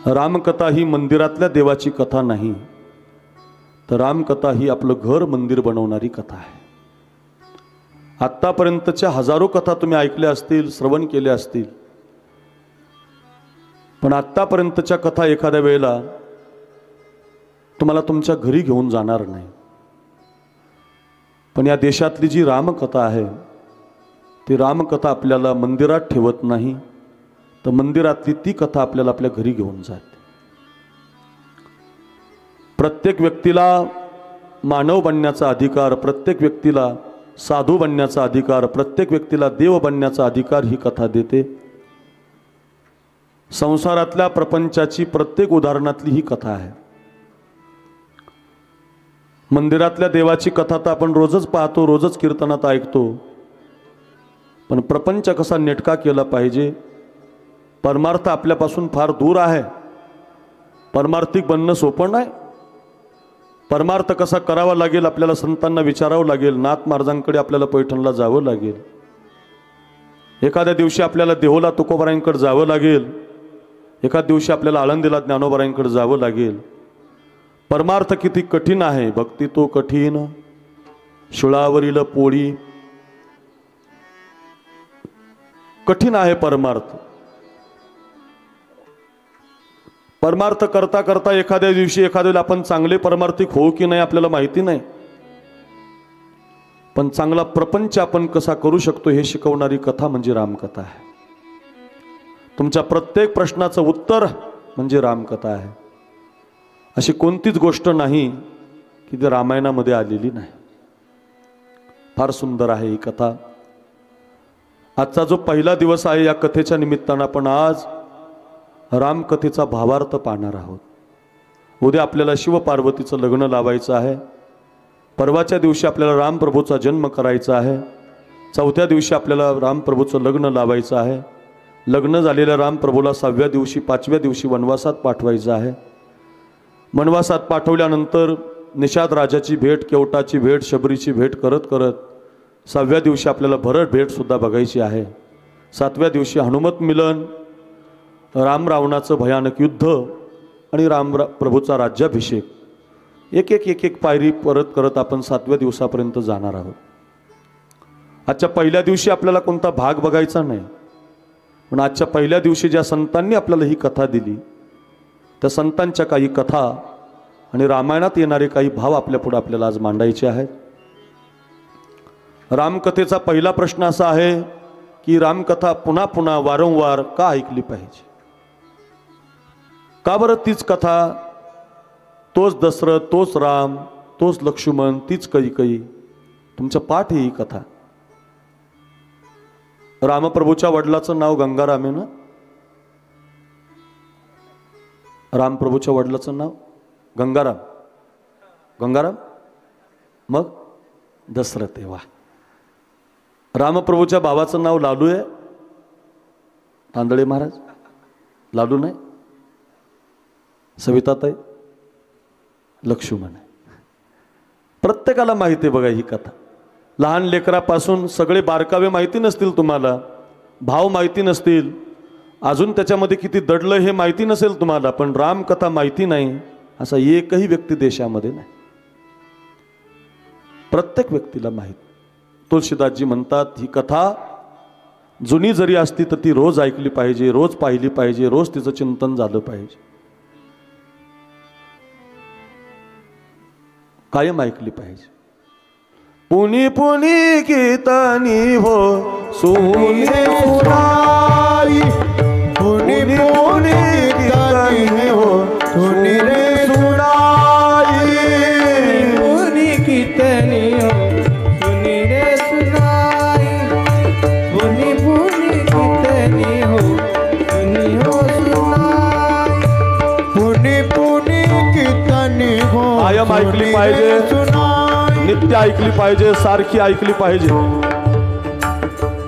रामकथा ही मंदिरातल्या देवाची कथा नाही, तर रामकथा ही आपलं घर मंदिर बनवणारी कथा आहे। आत्तापर्यंतच्या हजारो कथा तुम्ही ऐकल्या असतील, श्रवण केल्या असतील, पण आत्तापर्यंतच्या कथा एखाद्या वेळेला तुम्हाला तुमच्या घरी घेऊन जाणार नाही। पण या देशातली जी रामकथा आहे ती रामकथा आपल्याला मंदिरात ठेवत नाही, तर मंदिरातली ती कथा आपल्याला आपल्या घरी घेऊन जाते। प्रत्येक व्यक्तीला मानव बनण्याचा अधिकार, प्रत्येक व्यक्तीला साधू बनण्याचा अधिकार, प्रत्येक व्यक्तीला देव बनण्याचा अधिकार ही कथा देते। संसारातल्या प्रपंचाची प्रत्येक उदाहरणातली ही कथा आहे। मंदिरातल्या देवाची कथा तर आपण रोजच पाहतो, रोजच कीर्तनात ऐकतो, पण प्रपंच कसा नेटका केला पाहिजे, परमार्थ आपल्यापासून फार दूर आहे। परमार्थिक बनणं सोपं नाही। परमार्थ कसा करावा लागेल आपल्याला संतांना विचारावं लागेल, नाथ महाराजांकडे आपल्याला पैठणला जावं लागेल, एखाद्या दिवशी आपल्याला देहोला तुकोबारायांकडे जावं लागेल, एखाद्या दिवशी आपल्याला आळंदीला ज्ञानोबारायांकडे जावं लागेल। परमार्थ किती कठीण आहे, भक्ती तो कठीण शुळावरील पोळी, कठीण आहे परमार्थ। परमार्थ करता करता एखाद्या दिवशी एखाद्याला आपण चांगले परमार्थिक होऊ की नाही आपल्याला माहिती नाही, पण चांगला प्रपंच आपण कसा करू शकतो हे शिकवणारी कथा म्हणजे रामकथा आहे। तुमच्या प्रत्येक प्रश्नाचं उत्तर म्हणजे रामकथा आहे। अशी कोणतीच गोष्ट नाही की ती रामायणामध्ये आलेली नाही। फार सुंदर आहे ही कथा। आजचा जो पहिला दिवस आहे या कथेच्या निमित्तानं आपण आज रामकथेचा भावार्थ पाहणार आहोत। उद्या आपल्याला शिवपार्वतीचं लग्न लावायचं आहे, परवाच्या दिवशी आपल्याला रामप्रभूचा जन्म करायचा आहे, चौथ्या दिवशी आपल्याला रामप्रभूचं लग्न लावायचं आहे, लग्न झालेल्या रामप्रभूला 6व्या दिवशी 5व्या दिवशी वनवासात पाठवायचं आहे। वनवासात पाठवल्यानंतर निषाद राजाची भेट, केवटाची भेट, शबरीची भेट करत करत 6व्या दिवशी आपल्याला भरत भेट सुद्धा बघायची आहे। 7व्या दिवशी हनुमत मिलन, राम रावणाचं भयानक युद्ध आणि प्रभूचा राज्याभिषेक, एक एक एक एक पायरी परत करत आपण 7व्या दिवसापर्यंत जाणार आहोत। आजच्या पहिल्या दिवशी आपल्याला कोणता भाग बघायचा नाही, पण आजच्या पहिल्या दिवशी ज्या संतांनी आपल्याला ही कथा दिली त्या संतांच्या काही कथा आणि रामायणात येणारे काही भाव आपल्यापुढे आपल्याला आज मांडायचे आहेत। रामकथेचा पहिला प्रश्न असा आहे की रामकथा पुन्हा पुन्हा वारंवार का ऐकली पाहिजे? का बरं तीच कथा, तोच दशरथ, तोच राम, तोच लक्ष्मण, तीच कैकेयी, तुमच्या पाठ ही कथा। रामप्रभूच्या वडिलाचं नाव गंगाराम आहे ना? रामप्रभूच्या वडिलाचं नाव गंगाराम, गंगाराम मग दशरथ आहे। वा, रामप्रभूच्या भावाचं नाव लालू आहे, तांदळे महाराज, लालू नाही, सविताताई, लक्ष्मण आहे। प्रत्येकाला माहिती आहे बघा ही कथा। लहान लेकरापासून सगळे बारकावे माहिती नसतील तुम्हाला, भाव माहिती नसतील, अजून त्याच्यामध्ये किती दडलं हे माहिती नसेल तुम्हाला, पण रामकथा माहिती नाही असा एकही व्यक्ती देशामध्ये नाही। प्रत्येक व्यक्तीला माहिती। तुलसीदासजी म्हणतात ही कथा जुनी जरी असती तर ती रोज ऐकली पाहिजे, रोज पाहिली पाहिजे, रोज तिचं चिंतन झालं पाहिजे, कायम ऐकली पाहिजे। पुनी पुनी कीर्तनी हो सुनी सुनाई, पुनी पुनी कीर्तनी हो सुनी रे सुनाई, पुनी कीर्तनी हो सुनी रे सुनाई, पुनी पुनी कीर्तनी हो सुनी हो सुनाई, पुनी पुनी कीर्तनी हो कायम ऐकली पाहिजे, नित्य ऐकली पाहिजे, सारखी ऐकली पाहिजे।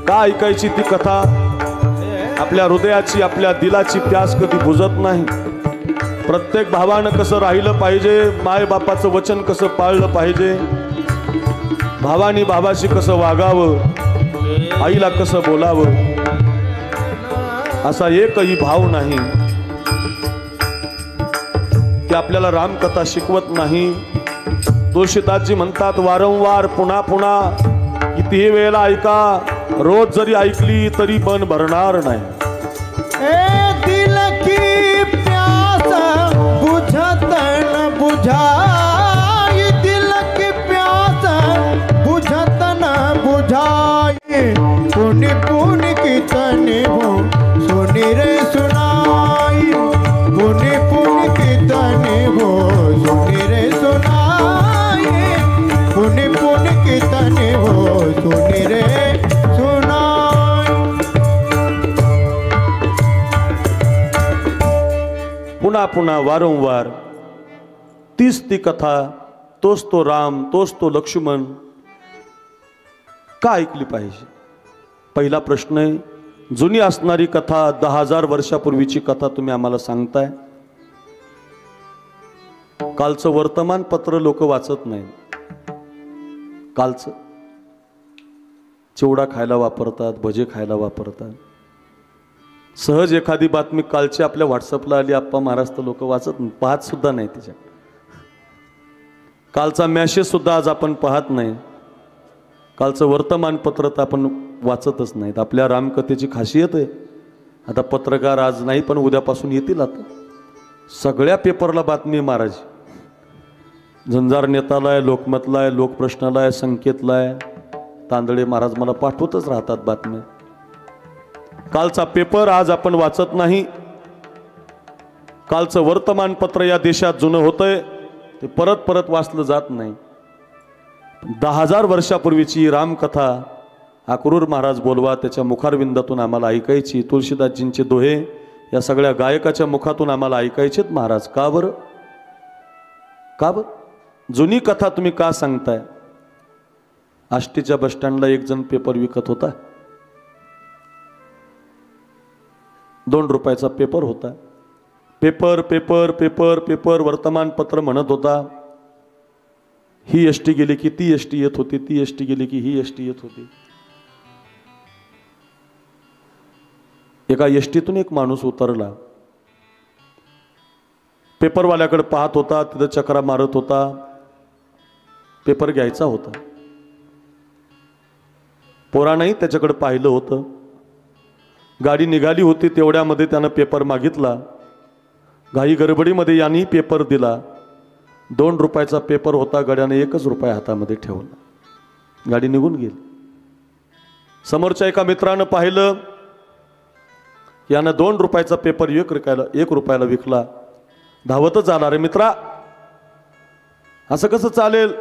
का ऐकायची ती कथा? आपल्या हृदयाची, आपल्या दिलाची प्यास कधी बुजत नाही। प्रत्येक भावानं कसं राहिलं पाहिजे, माय बापाचं वचन कसं पाळलं पाहिजे, भावानी भावाशी कसं वागावं, आईला कसं बोलावं, असा एकही भाव नाही की आपल्याला रामकथा शिकवत नाही. तुळशीदासजी म्हणतात वारंवार पुन्हा पुन्हा कितीही वेळेला ऐका, रोज जरी ऐकली तरी मन भरणार नाही. ए दिल की प्यास बुझत न बुझाई, दिल की प्यास बुझत न बुझाई, पुनि पुनि कीर्तन हो सुनी रे सुनाई, पुनि पुनि कीर्तन हो सुनी रे सुनाई, पुनि पुनि कीर्तन हो सुनी रे सुनाई. पुन्हा पुन्हा वारंवार तीच ती कथा, तोच तो राम, तोच तो लक्ष्मण का ऐकली पाहिजे? पहिला प्रश्न आहे. जुनी असणारी कथा, 10,000 वर्षापूर्वीची कथा तुम्ही आम्हाला सांगताय. कालचं वर्तमानपत्र लोक वाचत नाही. कालचं चिवडा खायला वापरतात, भजे खायला वापरतात. सहज एखादी बातमी कालची आपल्या व्हॉट्सअपला आली, आप्पा महाराज, तर लोक वाचत नाही, पाहत सुद्धा नाही. त्याच्या कालचा मॅसेज सुद्धा आज आपण पाहत नाही. कालचं वर्तमानपत्र तर आपण वाचतच नाहीत. आपल्या रामकथेची खासियत आहे. आता पत्रकार आज नाही पण उद्यापासून येतील. आता सगळ्या पेपरला बातमी महाराज. झंजार नेताला आहे, लोकमतला आहे, लोकप्रश्नाला आहे, संकेतला आहे. तांदळे महाराज मला पाठवतच राहतात बातम्या. कालचा पेपर आज आपण वाचत नाही. कालचं वर्तमानपत्र या देशात जुनं होतंय, ते परत परत वाचलं जात नाही. 10,000 वर्षापूर्वीची रामकथा अक्रूर महाराज बोलवा, त्याच्या मुखारविंदातून आम्हाला ऐकायची. तुळशीदासजींचे दोहे या सगळ्या गायकाच्या मुखातून आम्हाला ऐकायचेत महाराज. का बरं? का बरं? जुनी कथा तुम्ही का सांगताय? आष्टीच्या बसस्टँडला एक जण पेपर विकत होता. 2 रुपयाचा पेपर होता. पेपर पेपर पेपर पेपर वर्तमानपत्र म्हणत होता, ही एसटी गेली की ती एसटी येत होती, ती एसटी गेली की ही एसटी येत होती. एका एसटीतून एक माणूस उतरला. पेपरवाल्याकडे पाहत होता, तिथं चक्रा मारत होता. पेपर घ्यायचा होता. पोरानंही त्याच्याकडे पाहिलं होतं. गाडी निघाली होती, तेवढ्यामध्ये त्यानं पेपर मागितला. घाई गडबडीमध्ये यांनी पेपर दिला. 2 रुपयाचा पेपर होता. गड्याने 1 रुपया हातामध्ये ठेवला. गाडी निघून गेली. समोरच्या एका मित्रानं पाहिलं, यानं 2 रुपयाचा पेपर 1 रुपयाला विकला. धावतच आला, रे मित्रा, असं कसं चालेल?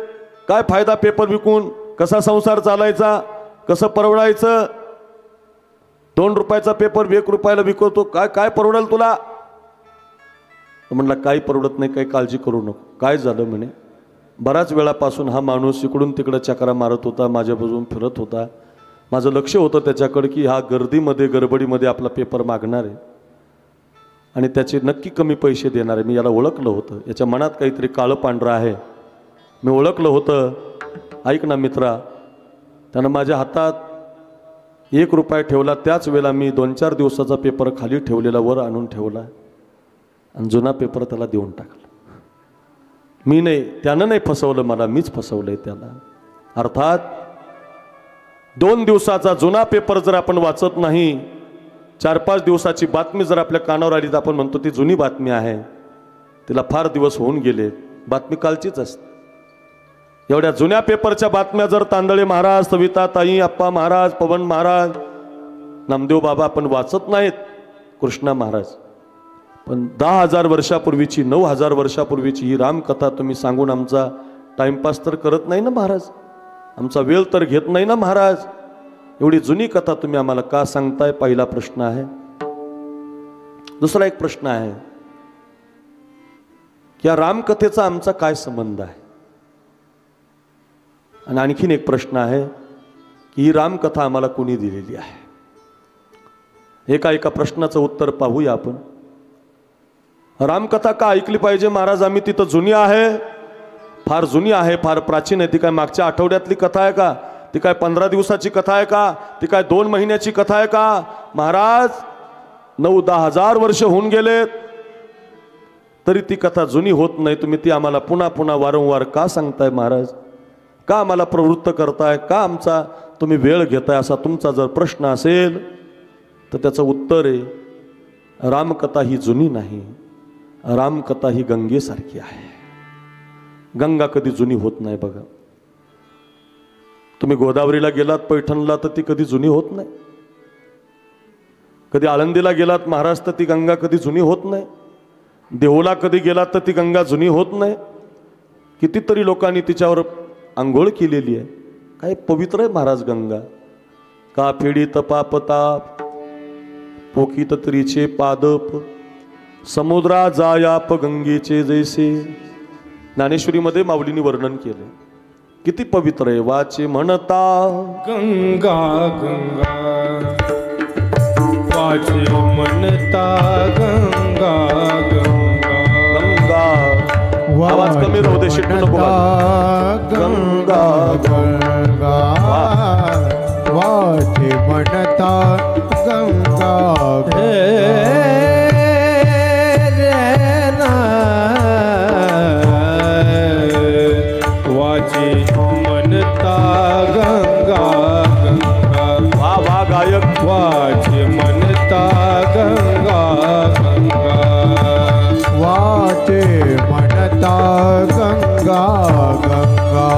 काय फायदा पेपर विकून? कसा संसार चालायचा? कसं परवडायचं? 2 रुपयाचा पेपर 1 रुपयाला विकवतो, काय काय परवडेल तुला? म्हणला काही परवडत नाही, काही काळजी करू नको. काय झालं म्हणे, बराच वेळापासून हा माणूस इकडून तिकडं चक्रा मारत होता, माझ्या बाजून फिरत होता. माझं लक्ष होतं त्याच्याकडे की हा गर्दीमध्ये गडबडीमध्ये आपला पेपर मागणार आहे आणि त्याचे नक्की कमी पैसे देणार आहे. मी याला ओळखलं होतं, याच्या मनात काहीतरी काळं पांढरं आहे, मी ओळखलं होतं. ऐक ना मित्रा, त्यानं माझ्या हातात 1 रुपया ठेवला. त्याच वेळेला मी 2-4 दिवसाचा पेपर खाली ठेवलेला वर आणून ठेवला आणि जुना पेपर त्याला देऊन टाकला. मी नाही, त्यानं नाही फसवलं मला, मीच फसवलंय त्याला. अर्थात 2 दिवसाचा जुना पेपर जर आपण वाचत नाही, 4-5 दिवसाची बातमी जर आपल्या कानावर आली तर आपण म्हणतो ती जुनी बातमी आहे, तिला फार दिवस होऊन गेले. बातमी कालचीच असते. एवढ्या जुन्या पेपरच्या बातम्या जर तांदळे महाराज, सविता ताई, आप्पा महाराज, पवन महाराज, नामदेव बाबा आपण वाचत नाहीत, कृष्णा महाराज, पण 10,000 वर्षापूर्वीची, 9,000 वर्षापूर्वीची ही रामकथा तुम्ही सांगून आमचा टाइमपास तर करत नाही ना महाराज? आमचा वेळ तर घेत नाही ना महाराज? एवढी जुनी कथा तुम्ही आम्हाला का सांगताय? पहिला प्रश्न आहे. दुसरा एक प्रश्न आहे की या रामकथेचा आमचा काय संबंध आहे? आणि आणखीन एक प्रश्न आहे की ही रामकथा आम्हाला कोणी दिलेली आहे? एका प्रश्नाचं उत्तर पाहूया आपण. रामकथा का ऐकली पाहिजे महाराज? आम्ही तिथं जुनी आहे, फार जुनी आहे, फार प्राचीन आहे. ती काय मागच्या आठवड्यातली कथा आहे का? ती काय 15 दिवसाची कथा आहे का? ती काय 2 महिन्याची कथा आहे का? महाराज 9-10 हजार वर्ष होऊन गेलेत. तरी ती कथा जुनी होत नाही. तुम्ही ती आम्हाला पुन्हा पुन्हा वारंवार का सांगताय महाराज? का आम्हाला प्रवृत्त करताय? का आमचा तुम्ही वेळ घेताय? असा तुमचा जर प्रश्न असेल तर त्याचं उत्तर आहे, रामकथा ही जुनी नाही, रामकथा ही गंगेसारखी आहे. गंगा कधी जुनी होत नाही. बघा, तुम्ही गोदावरीला गेलात, पैठणला, तर ती कधी जुनी होत नाही. कधी आळंदीला गेलात महाराज तर ती गंगा कधी जुनी होत नाही. देहूला कधी गेलात तर ती गंगा जुनी होत नाही. कितीतरी लोकांनी तिच्यावर आंघोळ केलेली आहे. काय पवित्र आहे महाराज गंगा. का फेडीत पापताप, पोकीत तरीचे पादप, समुद्रा जायाप गंगेचे जैसे. ज्ञानेश्वरीमध्ये माऊलींनी वर्णन केले. किती पवित्र आहे. वाचे म्हणता गंगा गंगा, वाचे म्हणता गंगा गंगा, गंगा. आवाज कमी राहू दे, शिट्टू नको बाजू. गंगा गंगा, वाचे म्हणता गंगा वाचे म्हणता गंगा गंगा. वा वा गायक. वाचे म्हणता गंगा गंगा, वाचे म्हणता गंगा गंगा,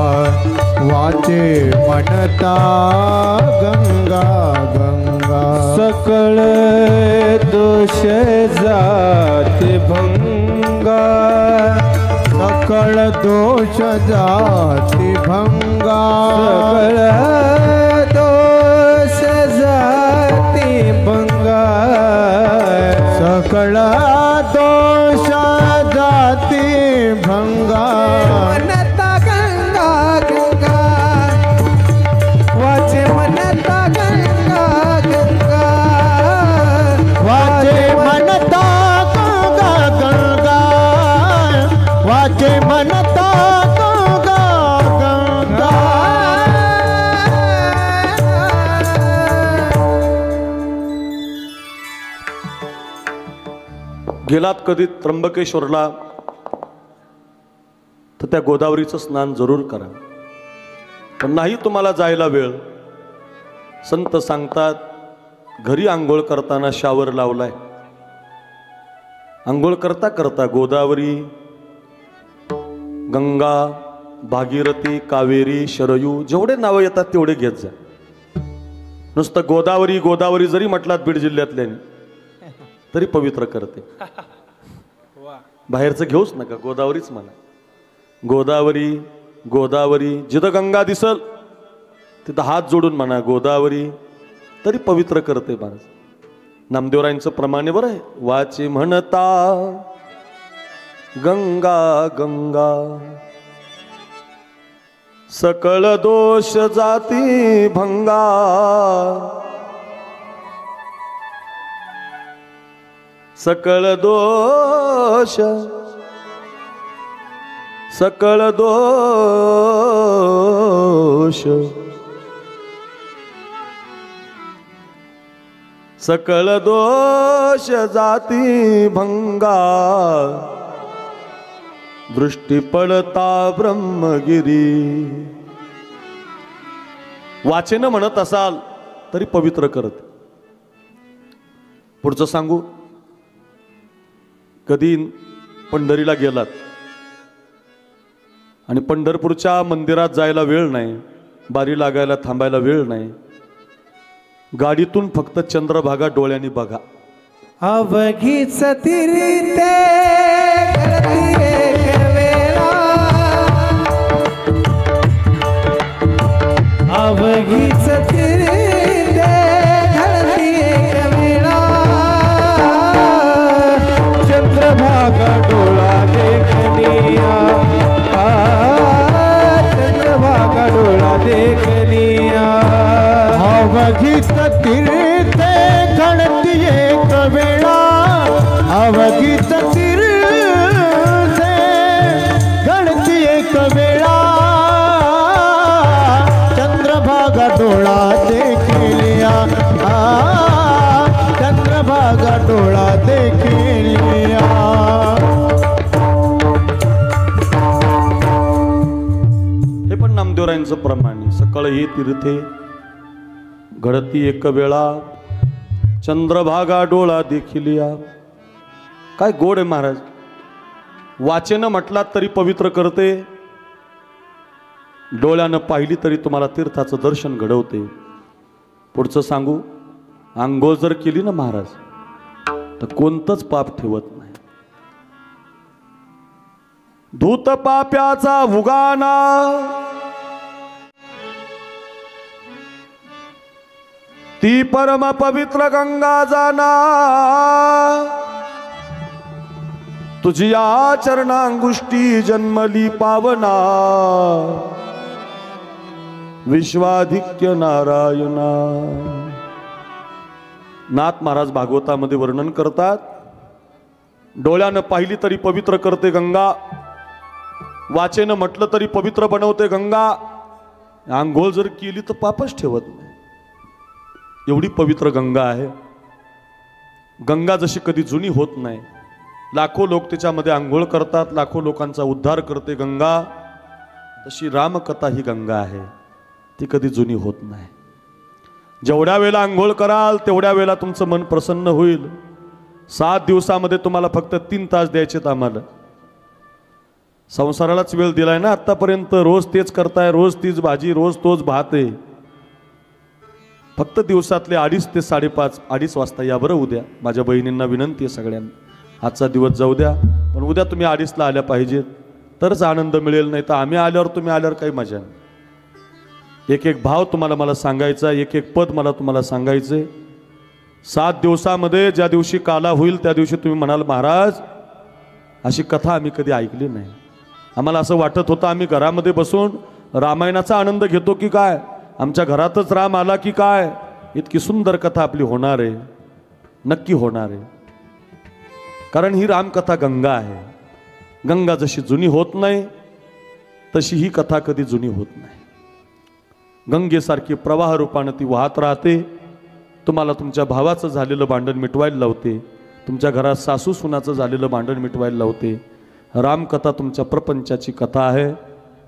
वाचे म्हणता गंगा गंगा. सकळ दोष जाते भंगा, सकळ दोष जाती भंगा, सकळ दोष जाती भंगा, सकळ दोष जाती भंगा. म्हणता गंगा गंगा, वाचे म्हणता गंगा गंगा, वाचे म्हणता गंगा गंगा, वाचे म्हणता गंगा गंगा. गेलात कधी त्र्यंबकेश्वरला तर त्या गोदावरीचं स्नान जरूर करा. पण नाही तुम्हाला जायला वेळ, संत सांगतात घरी आंघोळ करताना शावर लावलाय. आंघोळ करता करता गोदावरी, गंगा, भागीरथी, कावेरी, शरयू जेवढे नावं येतात तेवढे घेत जा. नुसतं गोदावरी गोदावरी जरी म्हटलात बीड जिल्ह्यातल्याने तरी पवित्र करते. बाहेरचं घेऊच नका, गोदावरीच म्हणा. गोदावरी गोदावरी, जिथं गंगा दिसल तिथं हात जोडून म्हणा गोदावरी, तरी पवित्र करते महाराज. नामदेवरायांचं प्रमाणे बरं आहे. वाचे म्हणता गंगा गंगा, सकळ दोष जाती भंगा, सकळ दोष, सकळ दोष, सकळ दोष जाती भंगा, दृष्टी पडता ब्रह्मगिरी. वाचेनं म्हणत असाल तरी पवित्र करत. पुढचं सांगू. कधी पंढरीला गेलात आणि पंढरपूरच्या मंदिरात जायला वेळ नाही, बारी लागायला थांबायला वेळ नाही, गाडीतून फक्त चंद्रभागा डोळ्यांनी बघा. अवघीच तिरीते वेळा, अवघीच तिरीते वेळा, चंद्रभागा डोळा देखनिया, चंद्रभागा डोळा देखनिया. अवघीच तिरीते घडती एक वेळा, अवघीच तिरीते कळही तीर्थे घडती एक वेळा चंद्रभागा डोळा देखिलिया. काय गोड आहे महाराज. वाचेनं म्हटलात तरी पवित्र करते, डोळ्यानं पाहिली तरी तुम्हाला तीर्थाचं दर्शन घडवते. पुढचं सांगू, आंघोळ जर केली ना महाराज तर कोणतंच पाप ठेवत नाही. धूत पाप्याचा उगाना ती परम पवित्र गंगा जाना. तुझी या चरणांगुष्टी जन्मली पावना. विश्वाधिक्य नारायणा. नाथ महाराज भागवतामध्ये वर्णन करतात, डोळ्यानं पाहिली तरी पवित्र करते गंगा, वाचेनं म्हटलं तरी पवित्र बनवते गंगा, आंघोळ जर केली तर पापच ठेवत नाही. एवढी पवित्र गंगा आहे. गंगा जशी कधी जुनी होत नाही, लाखो लोक त्याच्यामध्ये आंघोळ करतात, लाखो लोकांचा उद्धार करते गंगा, तशी रामकथा ही गंगा आहे, ती कधी जुनी होत नाही. जेवढ्या वेळेला आंघोळ कराल तेवढ्या वेळेला तुमचं मन प्रसन्न होईल. 7 दिवसामध्ये तुम्हाला फक्त 3 तास द्यायचेत आम्हाला. संसारालाच वेळ दिलाय ना आतापर्यंत, रोज तेच करताय, रोज तीच भाजी, रोज तोच भात आहे. फक्त दिवसातले 2:30 ते 5:30 2:30 वाजता या बरं उद्या. माझ्या बहिणींना विनंती आहे सगळ्यांना, आजचा दिवस जाऊ द्या, पण उद्या तुम्ही 2:30ला आल्या पाहिजेत, तरच आनंद मिळेल. नाही तर आम्ही आल्यावर तुम्ही आल्यावर काही मजा नाही. एक एक भाव तुम्हाला मला सांगायचा, एक एक पद मला तुम्हाला सांगायचे. 7 दिवसामध्ये ज्या दिवशी काला होईल त्या दिवशी तुम्ही म्हणाल, महाराज अशी कथा आम्ही कधी ऐकली नाही. आम्हाला असं वाटत होतं आम्ही घरामध्ये बसून रामायणाचा आनंद घेतो की काय, आमच्या घरातच राम आला की काय. इतकी सुंदर कथा आपली होणार आहे, नक्की होणार आहे. कारण ही रामकथा गंगा आहे. गंगा जशी जुनी होत नाही तशी ही कथा कधी जुनी होत नाही. गंगेसारखी प्रवाह रूपानं ती वाहत राहते. तुम्हाला तुमच्या भावाचं झालेलं भांडण मिटवायला लावते, तुमच्या घरात सासू सुनाचं झालेलं भांडण मिटवायला लावते. रामकथा तुमच्या प्रपंचाची कथा आहे.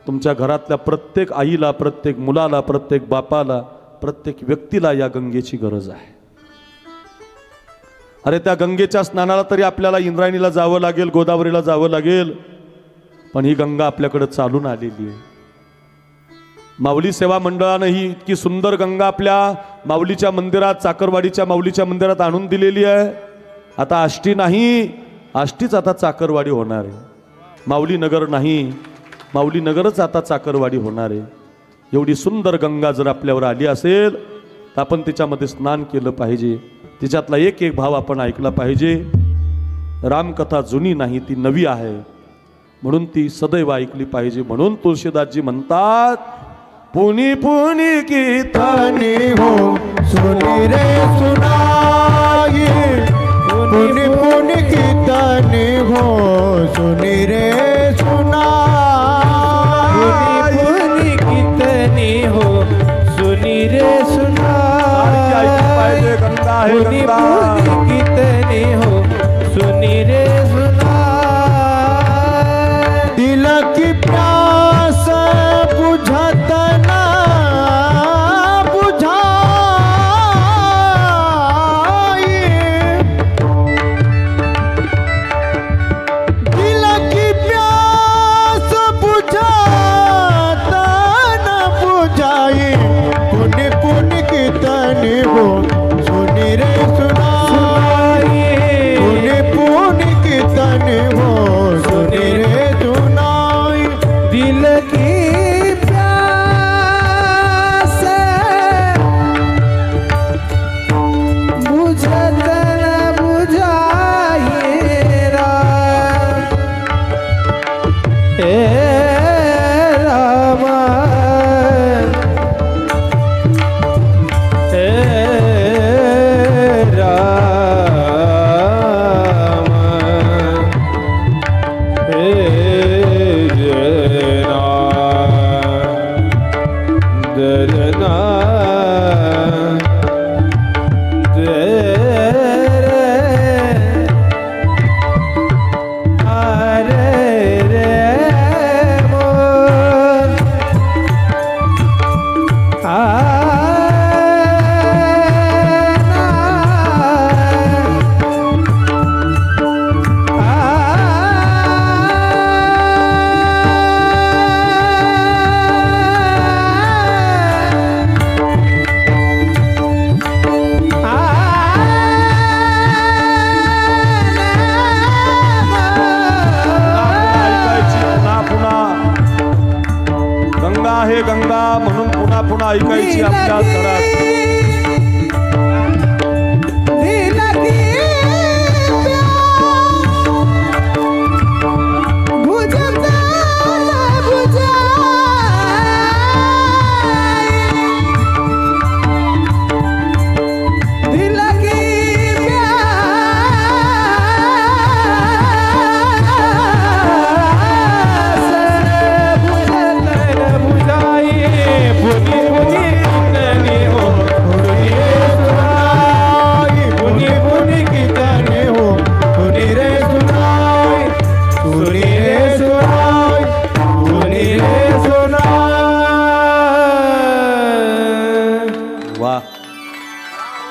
तुमच्या घरातल्या प्रत्येक आईला, प्रत्येक मुलाला, प्रत्येक बापाला, प्रत्येक व्यक्तीला या गंगेची गरज आहे. अरे त्या गंगेच्या स्नानाला तरी आपल्याला इंद्रायणीला जावं लागेल, गोदावरीला जावं लागेल, पण ही गंगा आपल्याकडे चालून आलेली आहे. माऊली सेवा मंडळानं ही इतकी सुंदर गंगा आपल्या माऊलीच्या मंदिरात, चाकरवाडीच्या माऊलीच्या मंदिरात आणून दिलेली आहे. आता आष्टी नाही, आष्टीच आता चाकरवाडी होणार आहे. माऊली नगर नाही, माऊली नगरच आता चाकरवाडी होणार आहे. एवढी सुंदर गंगा जर आपल्यावर आली असेल तर आपण तिच्यामध्ये स्नान केलं पाहिजे. तिच्यातला एक एक भाव आपण ऐकला पाहिजे. रामकथा जुनी नाही, ती नवी आहे, म्हणून ती सदैव ऐकली पाहिजे. म्हणून तुळशीदासजी म्हणतात, पुनी पुनी कीर्तनी हो सुनी रे सुनाई. पुनी पुनी कीर्तनी हो सुनी रे सुनाई. पुनी कीर्तनी हो सुनी रे सुनाई. गंगा है पुनी पुनी कीर्तनी हो सुनी रे सुनाई. दिल की प्यास बुझत ना बुझाई. दिल की प्यास बुझत ना बुझाई. पुनि पुनि कीर्तनी हो सुनी रे सुनाई. पुन्हा ऐकायची आपल्या घरात.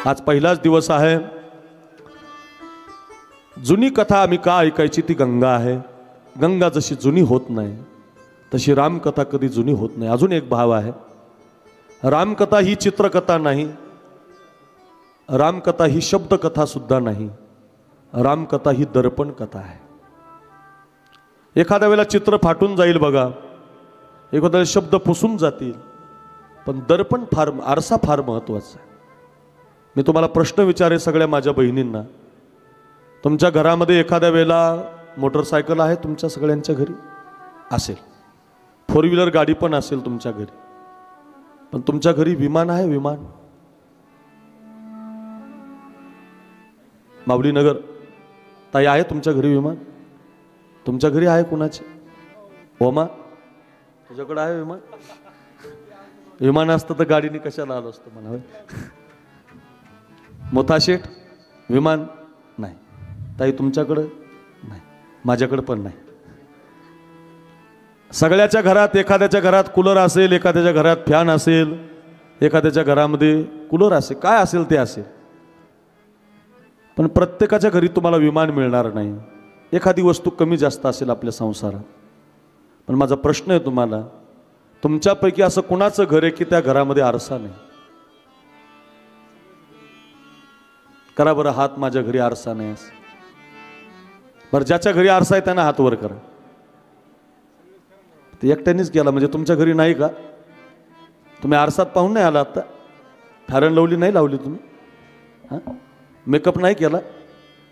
आज पहिलाच दिवस आहे. जुनी कथा आम्ही का ऐकायची ती गंगा आहे. गंगा जशी जुनी होत नाही तशी रामकथा कधी जुनी होत नाही. अजून एक भाव आहे. रामकथा ही चित्रकथा नाही, रामकथा ही शब्दकथा सुद्धा नाही, रामकथा ही दर्पण कथा आहे. एखाद्या वेळेला चित्र फाटून जाईल बघा, एखाद्या वेळेला शब्द पुसून जातील, पण दर्पण फार, आरसा फार महत्वाचा आहे. मी तुम्हाला प्रश्न विचारे सगळ्या माझ्या बहिणींना, तुमच्या घरामध्ये एखाद्या वेळेला मोटरसायकल आहे, तुमच्या सगळ्यांच्या घरी असेल, फोर व्हीलर गाडी पण असेल तुमच्या घरी, पण तुमच्या घरी विमान आहे? विमान? माऊलीनगर ताई, आहे तुमच्या घरी विमान? तुमच्या घरी आहे कुणाचे? ओमा, तुझ्याकडे आहे विमान? विमान असतं तर गाडीने कशाला आलो असतं म्हणावे. मोथाशेठ, विमान नाही. ताई तुमच्याकडं नाही, माझ्याकडं पण नाही. सगळ्याच्या घरात, एखाद्याच्या घरात कूलर असेल, एखाद्याच्या घरात फॅन असेल, एखाद्याच्या घरामध्ये कूलर असेल, काय असेल ते असेल, पण प्रत्येकाच्या घरी तुम्हाला विमान मिळणार नाही. एखादी वस्तू कमी जास्त असेल आपल्या संसारात. पण माझा प्रश्न आहे तुम्हाला, तुमच्यापैकी असं कुणाचं घर आहे की त्या घरामध्ये आरसा नाही? करा बरं हात, माझ्या घरी आरसा नाही असं. बरं, ज्याच्या घरी आरसा आहे त्यांना हात वर करा. ते एकट्यानेच केला म्हणजे तुमच्या घरी नाही का? तुम्ही आरसात पाहून नाही आला आता? फॅरन लवली नाही लावली तुम्ही? हां, मेकअप नाही केला?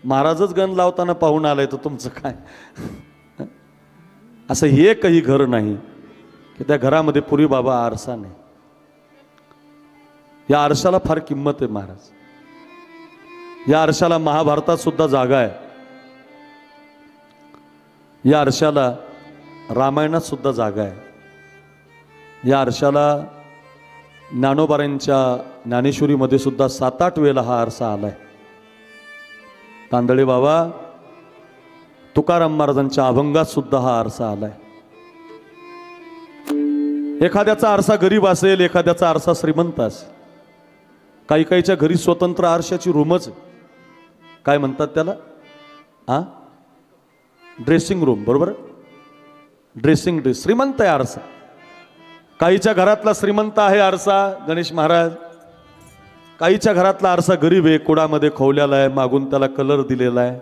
महाराजच गण लावताना पाहून आलाय तर तुमचं काय? असं एकही घर नाही की त्या घरामध्ये पुरी बाबा आरसा नाही. या आरशाला फार किंमत आहे महाराज. या आरशाला महाभारतात सुद्धा जागा आहे. या आरशाला रामायणात सुद्धा जागा आहे. या आरशाला ज्ञानोबारांच्या ज्ञानेश्वरीमध्ये सुद्धा 7-8 वेळेला हा आरसा आलाय. तांदळे बाबा तुकाराम महाराजांच्या अभंगात सुद्धा हा आरसा आलाय. एखाद्याचा आरसा गरीब असेल, एखाद्याचा आरसा श्रीमंत असेल. काही काहीच्या घरी स्वतंत्र आरशाची रूमच, काय म्हणतात त्याला, ड्रेसिंग रूम, बरोबर? ड्रेसिंग श्रीमंत आहे आरसा. काहीच्या घरातला श्रीमंत आहे आरसा गणेश महाराज, काहीच्या घरातला आरसा गरीब आहे, कुडामध्ये खवल्याला आहे, मागून त्याला कलर दिलेला आहे,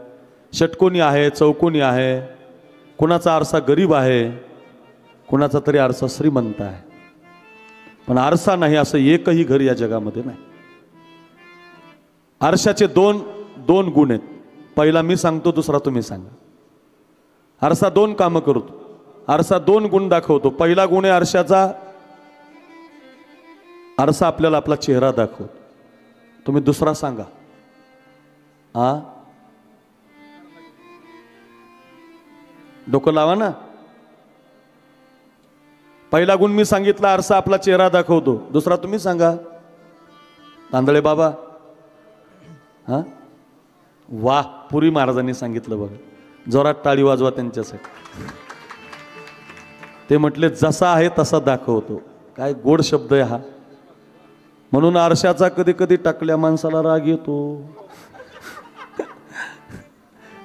षटकोनी आहे, चौकोनी आहे. कुणाचा आरसा गरीब आहे, कुणाचा तरी आरसा श्रीमंत आहे. पण आरसा नाही असं एकही घर या जगामध्ये नाही. आरशाचे दोन गुण आहेत. पहिला मी सांगतो, दुसरा तुम्ही सांगा. आरसा 2 कामं करतो. आरसा 2 गुण दाखवतो. पहिला गुण आहे आरशाचा, आरसा आपल्याला आपला चेहरा दाखवतो. तुम्ही दुसरा सांगा. डोकं लावा ना. पहिला गुण मी सांगितला, आरसा आपला चेहरा दाखवतो. दुसरा तुम्ही सांगा. तांदळे बाबा. वाह, पुरी महाराजांनी सांगितलं बघा. जोरात टाळी वाजवा त्यांच्यासाठी. ते म्हटले जसा आहे तसा दाखवतो. काय गोड शब्द आहे हा. म्हणून आरशाचा कधी कधी टाकल्या माणसाला राग येतो.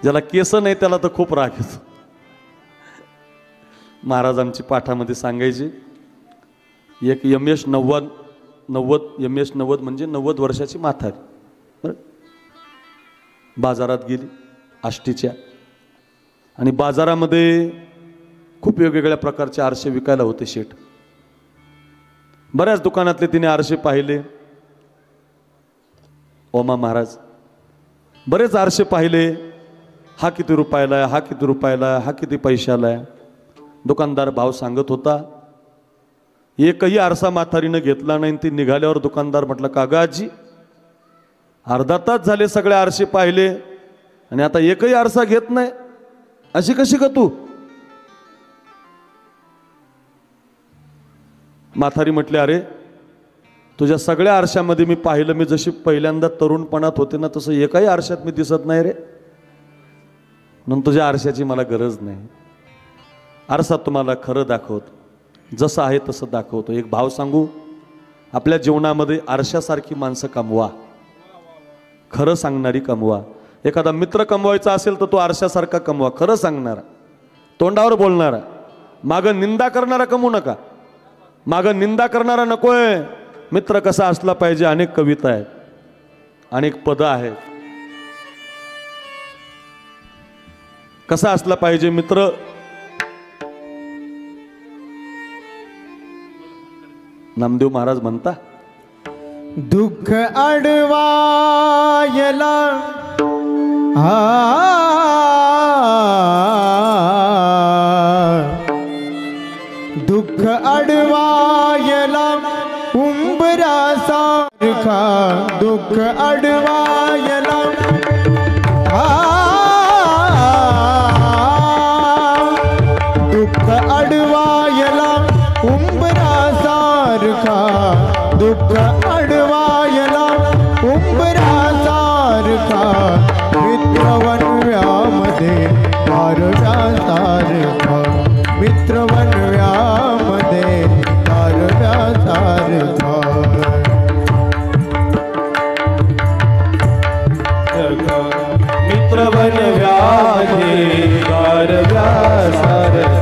ज्याला केस नाही त्याला तर खूप राग येतो. महाराज आमची पाठामध्ये सांगायचे, एक MS 90 म्हणजे 90 वर्षाची म्हातारी बाजारात गेली आष्टीच्या, आणि बाजारामध्ये खूप वेगवेगळ्या प्रकारचे आरसे विकायला होते. शेठ बऱ्याच दुकानातले तिने आरसे पाहिले. ओमा महाराज बरेच आरसे पाहिले. हा किती रुपयाला आहे, हा किती रुपयाला आहे, हा किती पैशाला आहे. दुकानदार भाव सांगत होता. एकही आरसा म्हातारीनं घेतला नाही. ती निघाल्यावर दुकानदार म्हटलं, का ग आजी, अर्धा तास झाले सगळे आरसे पाहिले आणि आता एकही आरसा घेत नाही, अशी कशी का तू? म्हातारी म्हटले, अरे तुझ्या सगळ्या आरशामध्ये मी पाहिलं, मी जशी पहिल्यांदा तरुणपणात होते ना तसं एकाही आरशात मी दिसत नाही रे. म्हणून तुझ्या आरशाची मला गरज नाही. आरसा तुम्हाला खरं दाखवतो, जसं आहे तसं दाखवतो. एक भाव सांगू, आपल्या जीवनामध्ये आरशासारखी माणसं कमवा, खरं सांगणारी कमवा. एखादा मित्र कमवायचा असेल तर तो आरशासारखा कमवा, खरं सांगणारा, तोंडावर बोलणारा. मागं निंदा करणारा कमवू नका. मागं निंदा करणारा नकोय. मित्र कसा असला पाहिजे, अनेक कविता आहेत, अनेक पदं आहेत. कसा असला पाहिजे मित्र? नामदेव महाराज म्हणता, दुःख अडवायला दुःख अडवायला उंबरासारखा, दुःख अडवायला दुःख अडवायला उंबरासारखा, दुःख अडवायला उंबरासारखा. मित्रवनव्यामध्ये कारव्यासारखा, मित्रवनव्यामध्ये कारव्यासारखा. मित्रवनव्यामध्ये कारव्यासारखा.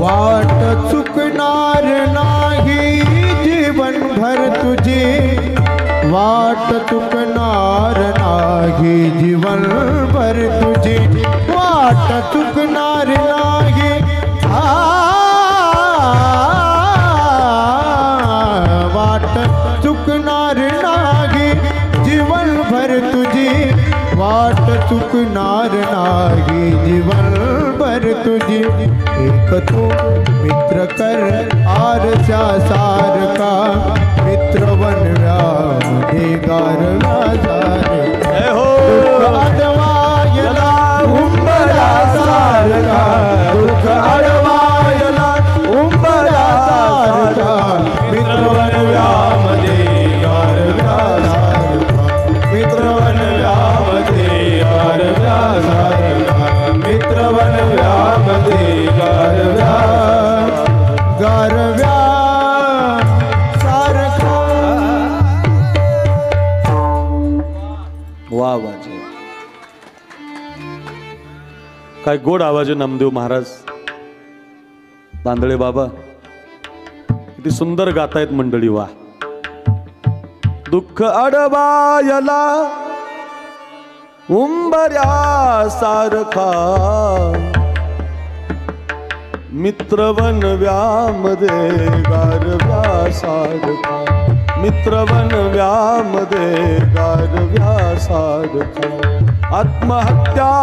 वाट चुकणार नाही जीवनभर तुझी, वाट चुकणार नाही. वाट चुकणार नाही जीवनभर तुझी, वाट चुकणार नाही जीवनभर तुझी. एक तू मित्र कर आरशा सारखा, मित्रवनव्यामध्ये गारव्यासारखा. दुःख अडवायला उंबरासारखा, दुःख अडवायला उंबरासारखा. मित्रवनव्यामध्ये गारव्यासारखा, मित्रवनव्यामध्ये गारव्यासारखा, मित्रवनव्यामध्ये गारव्या गारव्या. वा वा, काय गोड आवाज आहे नामदेव महाराज. तांदळे बाबा किती सुंदर गातायत मंडळी. वा. दुःख अडवायला उंबऱ्यासारखा, मित्रवनव्यामध्ये गारव्यासारखा, मित्रवनव्यामध्ये गारव्यासारखा. आत्महत्या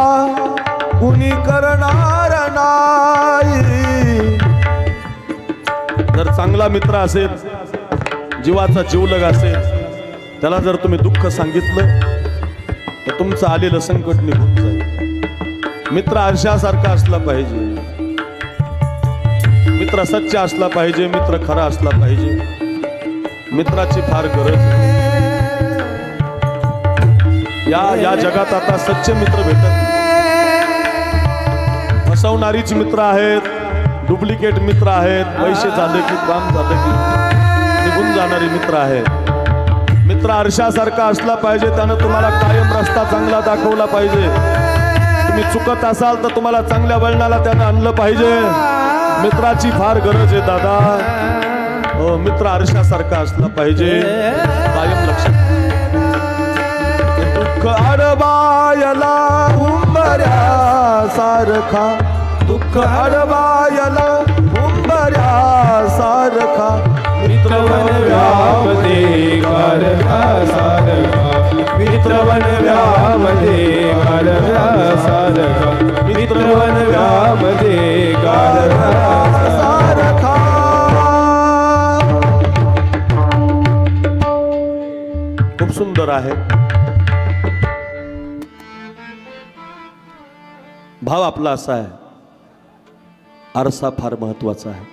कुणी करणार नाही. जर चांगला मित्र असेल, जीवाचा जीवलग असेल, त्याला जर तुम्ही दुःख सांगितलं तर तुमचं आलेलं संकट निघून जाईल. मित्र आरशासारखा असला पाहिजे, मित्र सच्चा असला पाहिजे, मित्र खरा असला पाहिजे. मित्राची फार गरज आहे. या जगात आता सच्चे मित्र भेटत नाही. फसवणारीच मित्र आहेत, डुप्लिकेट मित्र आहेत, पैसे झाले की काम झालं की निघून जाणारी मित्र आहेत. मित्र आरशासारखा असला पाहिजे, त्यानं तुम्हाला कायम रस्ता चांगला दाखवला पाहिजे. तुम्ही चुकत असाल तर तुम्हाला चांगल्या वळणाला त्यानं आणलं पाहिजे. मित्राची फार गरज आहे दादा. हो, मित्र आरशासारखा असला पाहिजे, कायम लक्षात. दुःख अडवायला उंबऱ्या सारखा, दुःख अडवायला उंबऱ्या सारखा, मित्रवन व्यामध्ये गारव्यासारखा, मित्रवन व्यामध्ये गारव्यासारखा, मित्रवन व्यामध्ये गारव्यासारखा. खूप सुंदर आहे. भाव आपला असा आहे, आरसा फार महत्वाचा आहे.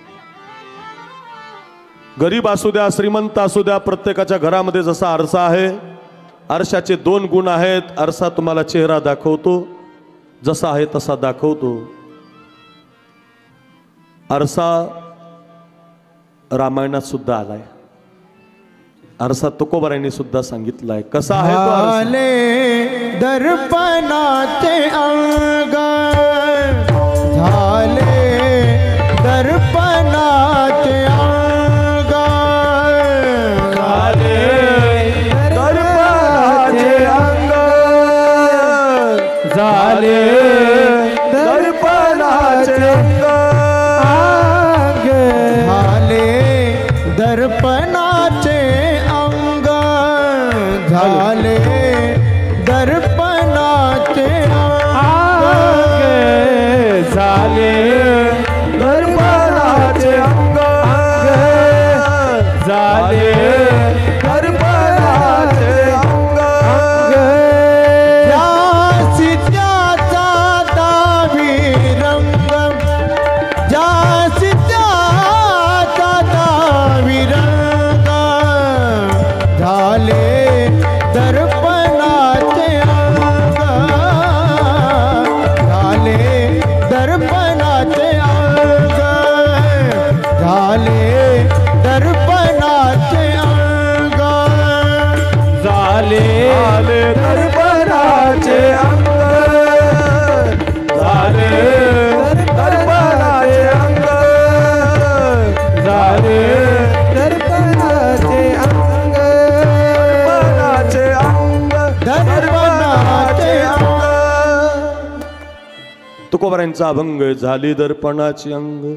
गरीब असू द्या श्रीमंत असू द्या, प्रत्येकाच्या घरामध्ये जसा आरसा आहे, आरशाचे 2 गुण आहेत. आरसा तुम्हाला चेहरा दाखवतो, जसा आहे तसा दाखवतो. आरसा रामायणात सुद्धा आलाय. आरसा तुकोबारायांनी सुद्धा सांगितलाय कसा आहे तो आरसा. झाले दर्पणाचे अंग, झाले दर्पणाचे अंग, झाले दर्पणाचे अंग, झाले दर्पणाचे अंग, झाले दर्पणाचे अंग, झाले दर्पणाचे अंग, झाले दर्पणाचे अंग, झाले दर्पणाचे अंग. जासी त्याचा दावी रंग, जासी त्याचा दावी रंग, झाले दर्पणाचे अंग, झाले दर्पणाचे अंग, झाले दर्पणाचे अंग, झाले दर्पणाचे अंग, झाले दर्पणाचे अंग, झाले दर्पणाचे अंग, दर्पणाचे अंग, दर्पणाचे अंग. तुकोबारायांचा अभंग आहे, झाली दर्पणाचे अंग,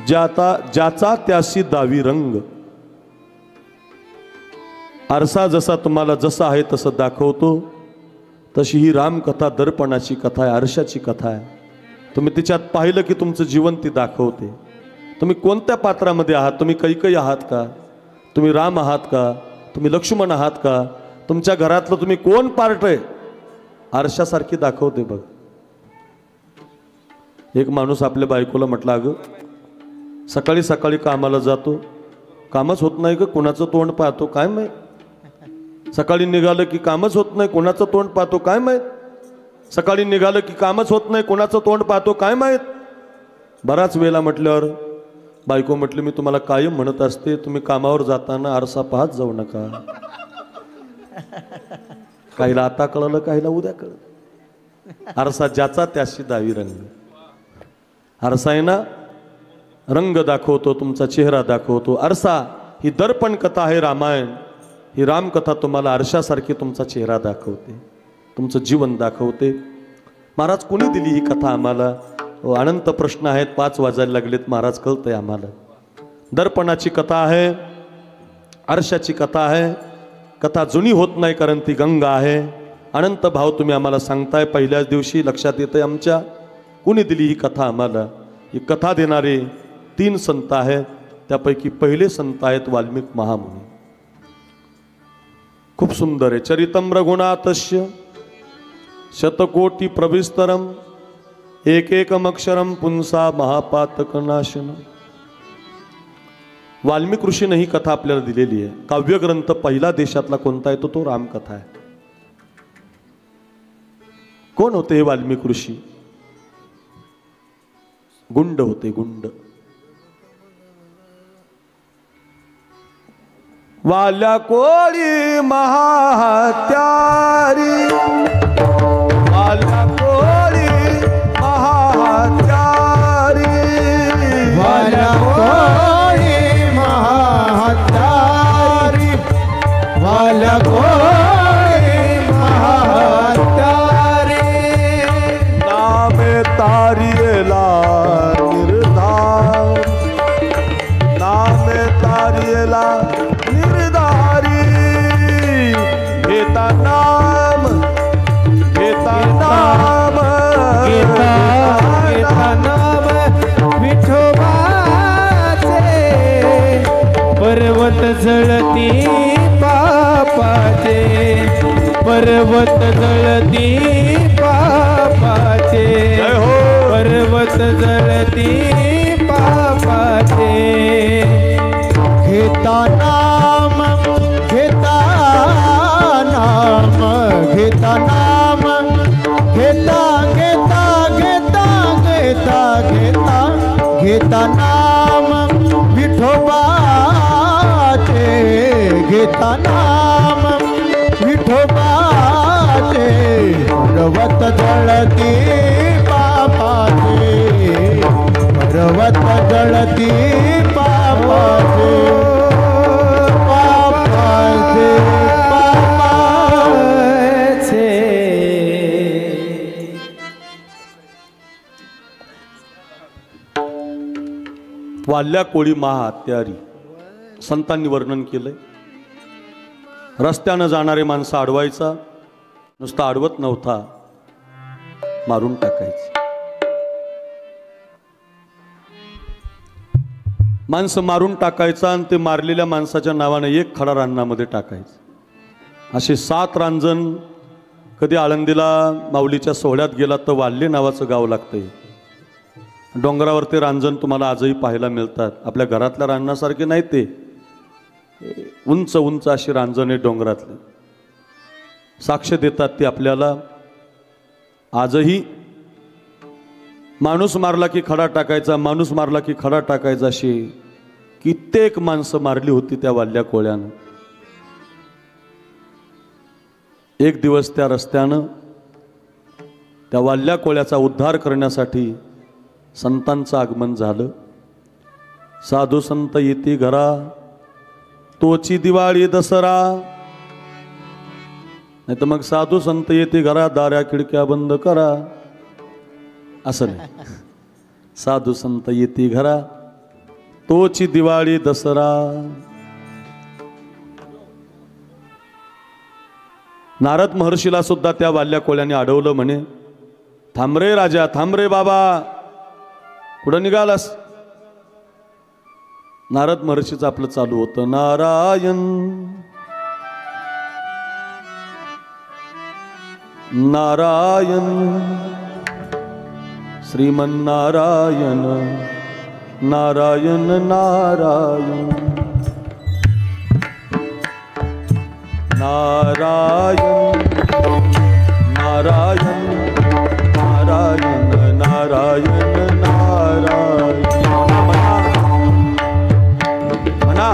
ज्याचा त्याशी दावी रंग. आरसा जसा तुम्हाला जसा आहे तसं दाखवतो, तशी ही रामकथा दर्पणाची कथा आहे, आरशाची कथा आहे. तुम्ही तिच्यात पाहिलं की तुमचं जीवन ती दाखवते. तुम्ही कोणत्या पात्रामध्ये आहात? तुम्ही कैकेयी आहात का? तुम्ही राम आहात का? तुम्ही लक्ष्मण आहात का? तुमच्या घरातलं तुम्ही कोण पार्ट आहे? आरशासारखी दाखवते बघ. एक माणूस आपल्या बायकोला म्हटला, अगं सकाळी सकाळी कामाला जातो, कामच होत नाही ग, कोणाचं तोंड पाहतो काय माहीत. सकाळी निघालं की कामच होत नाही, कोणाचं तोंड पाहतो काय माहीत. सकाळी निघालं की कामच होत नाही, कोणाचं तोंड पाहतो काय माहीत. बराच वेळा म्हटल्यावर बायको म्हटली, मी तुम्हाला कायम म्हणत असते, तुम्ही कामावर जाताना आरसा पाहत जाऊ नका. काहीला आता कळलं, काहीला उद्या कळलं. आरसा ज्याचा त्याशी दावी रंग. आरसा आहे ना, रंग दाखवतो, तुमचा चेहरा दाखवतो. आरसा ही दर्पण कथा आहे रामायण. ही रामकथा तुम्हाला आरशासारखी तुमचा चेहरा दाखवते, तुमचं जीवन दाखवते. महाराज कोणी दिली ही कथा आम्हाला? अनंत प्रश्न आहेत, 5 वाजायला लागलेत महाराज, कळतंय आम्हाला. दर्पणाची कथा आहे, आरशाची कथा आहे. कथा जुनी होत नाही कारण ती गंगा आहे. अनंत भाव तुम्ही आम्हाला सांगताय. पहिल्याच दिवशी लक्षात येतंय आमच्या, कुणी दिली ही कथा आम्हाला? ही कथा देणारे 3 संत आहेत. त्यापैकी पहिले संत आहेत वाल्मिक महामुनी. खूप सुंदर आहे. चरितम रघुनाथस्य शतकोटी प्रविस्तरम एकैकमक्षरम पुंसा महापातकनाशन. वाल्मिक ऋषीने ही कथा आपल्याला दिलेली आहे. काव्यग्रंथ पहिला देशातला कोणता आहे तो रामकथा आहे. कोण होते हे वाल्मिक ऋषी? गुंड होते, गुंड. वाल्या कोळी महात्यारी, वाल्या कोळी महात्यारी, वाल्या कोळी महात्यारी, वाल्या कोळी महात्यारी, नामे तारियेला निर्धार, नामे तारियेला निर्धारी, घेता नाम, घेता नाम, घेता नाम विठोबाचे, पर्वत जळती पापाचे, पर्वत जळती पापाचे, जय हो. पर्वत जळती पापाचे, घेता नाम, घेता नाम, घेता नाम, घेता घेता घेता घेता घेता घेता नाम विठोबाचे, घेता नाम विठोबाचे, पर्वत जळती पापाचे, पर्वत जळती पापाचे, पापाचे, पापाचे. वाल्या कोळी महाहत्यारी संतांनी वर्णन केलंय. रस्त्यानं जाणारे माणसं अडवायचा, नुसता अडवत नव्हता, मारून टाकायचं. माणसं मारून टाकायचा आणि ते मारलेल्या माणसाच्या नावाने एक खडा रानामध्ये टाकायचं. असे 7 रांजण. कधी आळंदीला माऊलीच्या सोहळ्यात गेला तर वाल्ले नावाचं गाव लागतंय. डोंगरावर ते रांजण तुम्हाला आजही पाहायला मिळतात. आपल्या घरातल्या रांजणासारखे नाही, ते उंच उंच अशी रांजणे डोंगरातले साक्ष देतात. ते आपल्याला आजही माणूस मारला की खडा टाकायचा, माणूस मारला की खडा टाकायचा, अशी कित्येक माणसं मारली होती त्या वाल्या कोळ्यानं. एक दिवस त्या रस्त्यानं त्या वाल्या कोळ्याचा उद्धार करण्यासाठी संतांचं आगमन झालं. साधू संत येती घरा, तोची दिवाळी दसरा. नाही तर मग साधू संत येते घरा, दाऱ्या खिडक्या बंद करा, असं नाही. साधू संत येते घरा, तोची दिवाळी दसरा. नारद महर्षीला सुद्धा त्या वाल्या कोळ्याने अडवलं. म्हणे, थांब रे राजा, थांब रे बाबा, कुठं निघालास? नारद महर्षीचं आपलं चालू होतं, नारायण नारायण श्रीमन्नारायण नारायण नारायण नारायण नारायण नारायण नारायण नारायण. म्हणा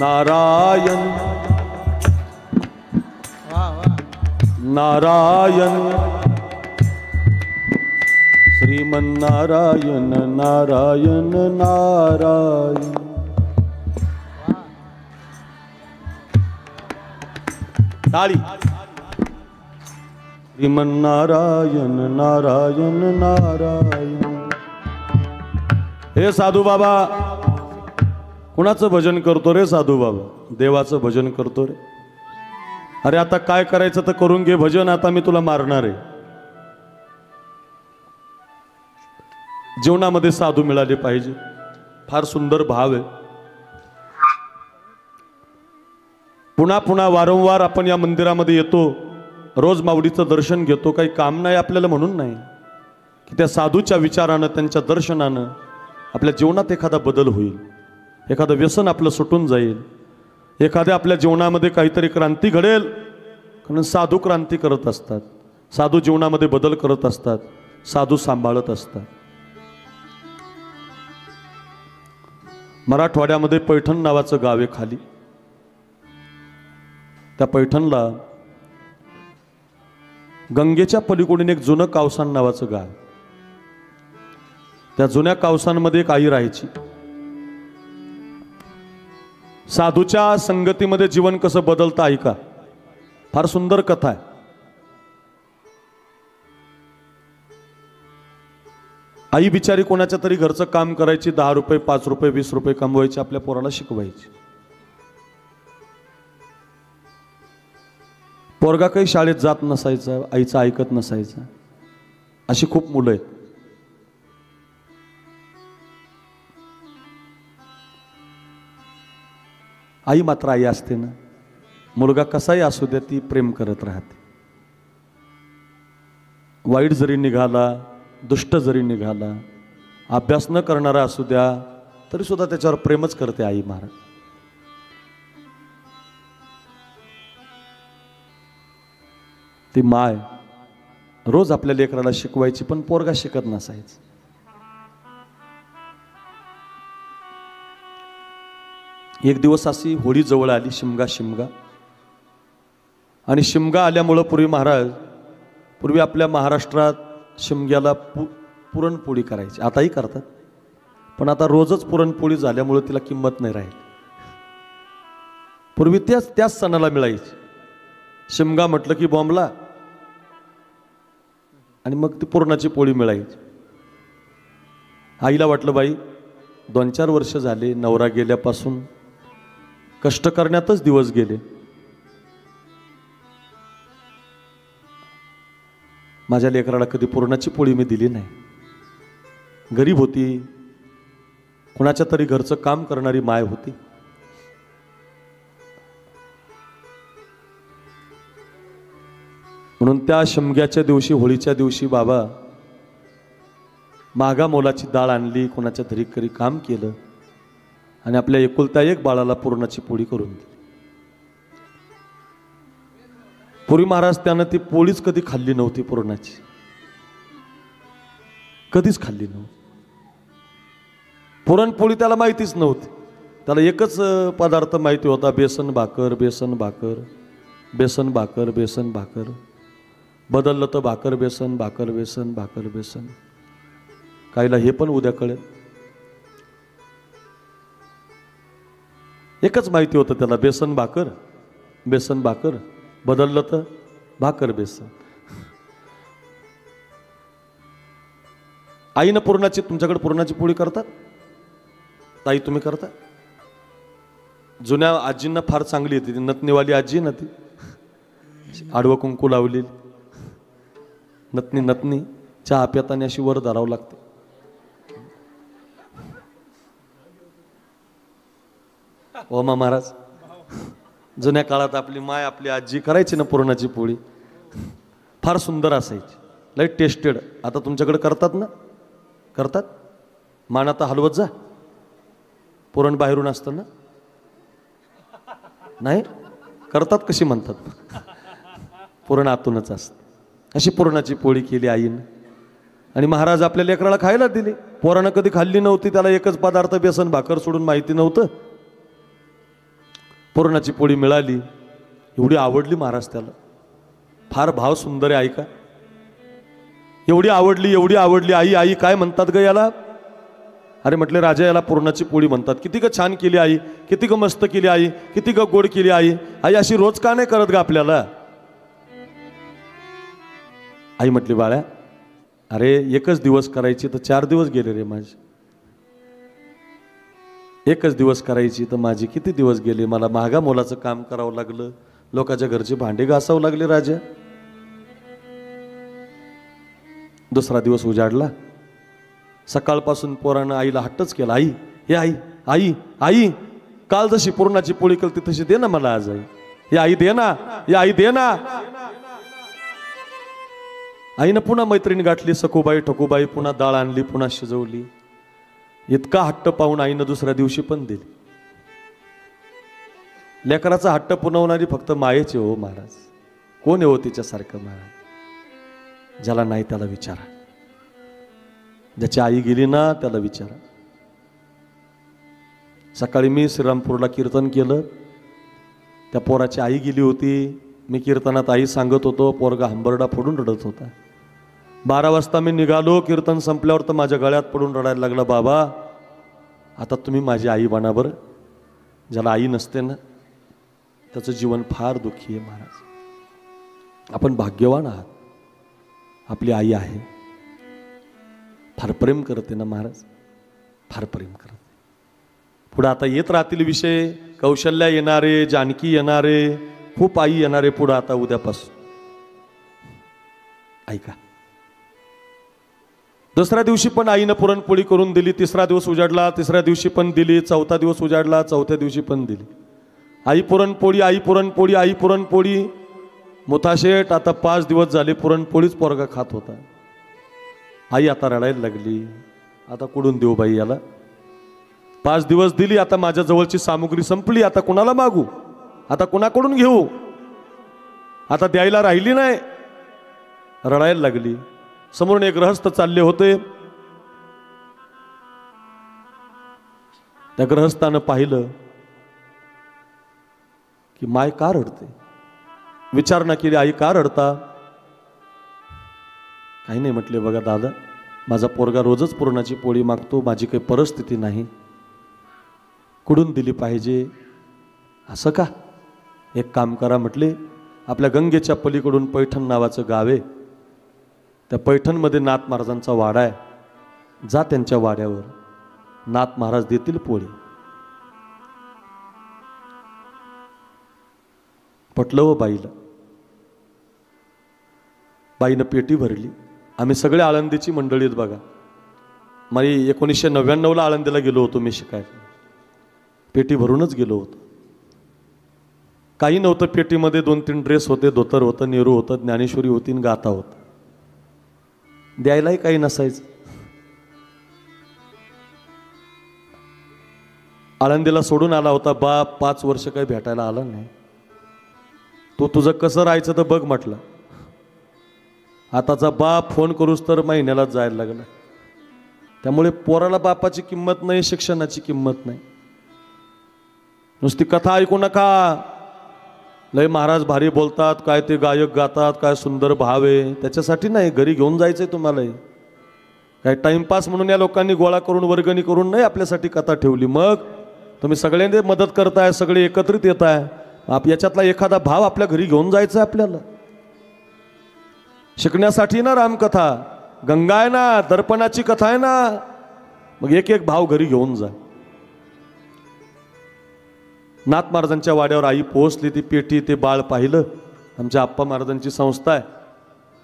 नारायण नारायण श्रीमन्नारायण नारायण नारायण. टाळी. श्रीमन्नारायण नारायण नारायण. हे साधू बाबा, कुणाचं भजन करतो रे साधू बाबा? देवाचं भजन करतो रे. अरे आता काय करायचं तर करून घे भजन, आता मी तुला मारणार आहे. जीवनामध्ये साधू मिळाले पाहिजे. फार सुंदर भाव आहे. पुन्हा पुन्हा वारंवार आपण या मंदिरामध्ये येतो, रोज माऊलीचं दर्शन घेतो. काही काम नाही आपल्याला म्हणून नाही, की त्या साधूच्या विचारानं, त्यांच्या दर्शनानं आपल्या जीवनात एखादा बदल होईल, एखादं व्यसन आपलं सुटून जाईल, एखाद्या आपल्या जीवनामध्ये काहीतरी क्रांती घडेल. कारण साधू क्रांती करत असतात. साधू जीवनामध्ये बदल करत असतात, साधू सांभाळत असतात. मराठवाड्यामध्ये पैठण नावाचं गाव आहे खाली. त्या पैठणला गंगेच्या पलीकडून एक जुनं कावसान नावाचं गाव. त्या जुन्या कावसांमध्ये एक आई राहायची. साधूच्या संगतीमध्ये जीवन कसं बदलतं ऐका, फार सुंदर कथा आहे. आई बिचारी कोणाच्या तरी घरचं काम करायची, 10 रुपये 5 रुपये 20 रुपये कमवायची, आपल्या पोराला शिकवायची. पोरगा काही शाळेत जात नसायचा, आईचं ऐकत नसायचं. अशी खूप मुलं आहेत. आई मात्र आई असते ना, मुलगा कसाही असू द्या ती प्रेम करत राहते. वाईट जरी निघाला, दुष्ट जरी निघाला, अभ्यास न करणारा असू द्या तरी सुद्धा त्याच्यावर प्रेमच करते आई महाराज. ती माय रोज आपल्या लेकराला शिकवायची, पण पोरगा शिकत नसायचं. एक दिवस अशी होळी जवळ आली, शिमगा. आणि शिमगा आल्यामुळं पूर्वी आपल्या महाराष्ट्रात शिमग्याला पुरणपोळी करायची, आताही करतात, पण आता रोजच पुरणपोळी झाल्यामुळे तिला किंमत नाही राहील. पूर्वी त्याच सणाला मिळायची. शिमगा म्हटलं की बॉम्बला, आणि मग ती पुरणाची पोळी मिळायची. आईला वाटलं बाई 2-4 वर्ष झाले नवरा गेल्यापासून कष्ट करण्यातच दिवस गेले, माझ्या लेकराला कधी पुरणाची पोळी मी दिली नाही. गरीब होती, कुणाच्या तरी घरचं काम करणारी माय होती. म्हणून त्या शिमग्याच्या दिवशी, होळीच्या दिवशी बाबा मागा मोलाची डाळ आणली, कोणाच्या तरी करी काम केलं आणि आपल्या एकुलत्या एक बाळाला पुरणाची पोळी करून दिली. पूर्वी महाराज त्यानं ती पोळीच कधी खाल्ली नव्हती, पुरणाची कधीच खाल्ली नव्हती. पुरणपोळी त्याला माहितीच नव्हती. त्याला एकच पदार्थ माहिती होता, बेसन भाकर. बेसन भाकर, बेसन भाकर, बेसन भाकर. बदललं तर भाकर बेसन, भाकर बेसन, भाकर बेसन. काहीला हे पण उद्या कळेल. एकच माहिती होतं त्याला, बेसन भाकर, बेसन भाकर. बदललं तर भाकर बेसन. आईनं पुरणाची, तुमच्याकडे पुरणाची पोळी करतात ताई, तुम्ही करता? जुन्या आजींना फार चांगली येते ती, नतनीवाली आजी ना ती, आडवं कुंकू लावली, नतनी चहा प्याताने अशी वर धरावं लागते. ओमा महाराज जुन्या काळात आपली माय, आपली आजी करायची ना पुरणाची पोळी, फार सुंदर असायची, लई टेस्टेड. आता तुमच्याकडे करतात ना? करतात. मान आता हलवत जा. पुरण बाहेरून असतं ना? नाही करतात. कशी म्हणतात? पुरण आतूनच असतं. अशी पुरणाची पोळी केली आईनं आणि महाराज आपल्या लेकराला खायला दिली. पोरानं कधी खाल्ली नव्हती, त्याला एकच पदार्थ बेसन भाकर सोडून माहिती नव्हतं. पुरणाची पोळी मिळाली, एवढी आवडली महाराज त्याला. फार भाव सुंदर आहे ऐका. एवढी आवडली, एवढी आवडली. आई आई काय म्हणतात ग याला? अरे म्हटले राजा, याला पुरणाची पोळी म्हणतात. किती ग छान केली आई, किती ग मस्त केली आई, किती ग गोड केली आई. आई अशी रोज का नाही करत ग आपल्याला? आई म्हटली बाळ्या, अरे एकच दिवस करायची तर 4 दिवस गेले रे माझे. एकच दिवस करायची तर माझे किती दिवस गेले. मला महागा मोलाचं काम करावं लागलं, लोकांच्या घरचे भांडे घासावं लागले राजा. दुसरा दिवस उजाडला. सकाळपासून पोरानं आईला हट्टच केला, आई हे आई आई आई, काल जशी पुरणाची पोळी केली तशी दे ना मला आज. आई हे आई दे ना, हे आई दे ना. आईनं पुन्हा मैत्रीण गाठली, सखूबाई ठकूबाई. पुन्हा डाळ आणली, पुन्हा शिजवली. इतका हट्ट पाहून आईनं दुसऱ्या दिवशी पण दिली. लेकराचा हट्ट पुरवणारी फक्त मायेची हो महाराज, कोण आहे हो तिच्यासारखं महाराज. ज्याला नाही त्याला विचारा, ज्याची आई गेली ना त्याला विचारा. सकाळी मी श्रीरामपूरला कीर्तन केलं, त्या पोराची आई गेली होती. मी कीर्तनात आई सांगत होतो, पोरगा हंबरडा फोडून रडत होता. 12 वाजता मी निघालो, कीर्तन संपल्यावर तर माझ्या गळ्यात पडून रडायला लागला, बाबा आता तुम्ही माझी आई बना बरं. ज्याला आई नसते ना त्याचं जीवन फार दुःखी आहे महाराज. आपण भाग्यवान आहात, आपली आई आहे, फार प्रेम करते ना महाराज, फार प्रेम करते. पुढे आता येत राहतील विषय, कौशल्या येणारे, जानकी येणारे, खूप आई येणारे पुढे आता उद्यापासून. ऐका, दुसऱ्या दिवशी पण आईनं पुरणपोळी करून दिली. तिसरा दिवस उजाडला, तिसऱ्या दिवशी पण दिली. चौथा दिवस उजाडला, चौथ्या दिवशी पण दिली. आई पुरणपोळी, आई पुरणपोळी, आई पुरणपोळी. मुथाशेठ आता 5 दिवस झाले पुरणपोळीच पोरगा खात होता. आई आता रडायला लागली, आता कुठून देऊ बाई याला. 5 दिवस दिली, आता माझ्या जवळची सामुग्री संपली, आता कुणाला मागू, आता कुणाकडून घेऊ, आता द्यायला राहिली नाही. रडायला लागली. समोरून एक गृहस्थ चालले होते. त्या गृहस्थानं पाहिलं की माय का रडते. विचारणा केली, आई का रडता. काही नाही म्हटले, बघा दादा, माझा पोरगा रोजच पुरणाची पोळी मागतो, माझी काही परिस्थिती नाही, कुठून दिली पाहिजे. असं का, एक काम करा म्हटले, आपल्या गंगेच्या पलीकडून पैठण नावाचं गाव आहे, त्या पैठणमध्ये नाथ महाराजांचा वाडा आहे, जा त्यांच्या वाड्यावर, नाथ महाराज देतील पोळी. पटलं व बाईला. बाईनं पेटी भरली. आम्ही सगळे आळंदीची मंडळीत बघा. मी 1999ला आळंदीला गेलो होतो मी शिकायला. पेटी भरूनच गेलो होतो. काही नव्हतं पेटीमध्ये. 2-3 ड्रेस होते, धोतर होतं, नेहरू होतं, ज्ञानेश्वरी होती, गाथा होतं. द्यायलाही काही नसायचं. आळंदीला सोडून आला होता बाप, 5 वर्ष काही भेटायला आला नाही. तो तुझं कसं राहायचं तर बघ म्हटलं. आताचा बाप फोन करूस तर महिन्यालाच जायला लागला. त्यामुळे पोराला बापाची किंमत नाही, शिक्षणाची किंमत नाही. नुसती कथा ऐकू नका. लय महाराज भारी बोलतात, काय ते गायक गातात, काय सुंदर भाव आहे, त्याच्यासाठी नाही, घरी घेऊन जायचंय तुम्हाला. काय टाइमपास म्हणून या लोकांनी गोळा करून वर्गणी करून नाही आपल्यासाठी कथा ठेवली. मग तुम्ही सगळ्यांनी मदत करताय, सगळे एकत्रित येत आहे, याच्यातला एखादा भाव आपल्या घरी घेऊन जायचा आपल्याला शिकण्यासाठी ना. रामकथा गंगा आहे ना, दर्पणाची कथा आहे ना, मग एक एक भाव घरी घेऊन जा. नाथ महाराजांच्या वाड्यावर आई पोहोचली. ती पेटी, ते बाळ पाहिलं. आमच्या आप्पा महाराजांची संस्था आहे.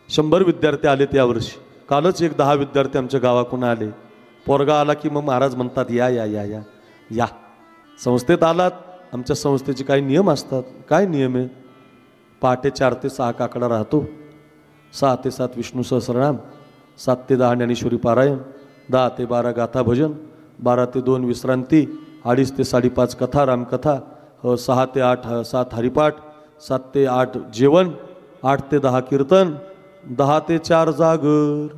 100 विद्यार्थी आले यावर्षी. कालच एक 10 विद्यार्थी आमच्या गावाकडून आले. पोरगा आला की मग महाराज म्हणतात या या या या या संस्थेत आलात. आमच्या संस्थेचे काही नियम असतात. काय नियम आहे. पहाटे 4 ते 6 काकडा राहतो, 6 ते 7 विष्णू सहस्रनाम, 7 ते 10 ज्ञानेश्वरी पारायण, 10 ते 12 गाथा भजन, 12 ते 2 विश्रांती, 2:30 ते 5:30 कथा रामकथा, 6 ते 8 7 हरिपाठ, 7 ते 8 जेवण, 8 ते 10 कीर्तन, 10 ते 4 जागर.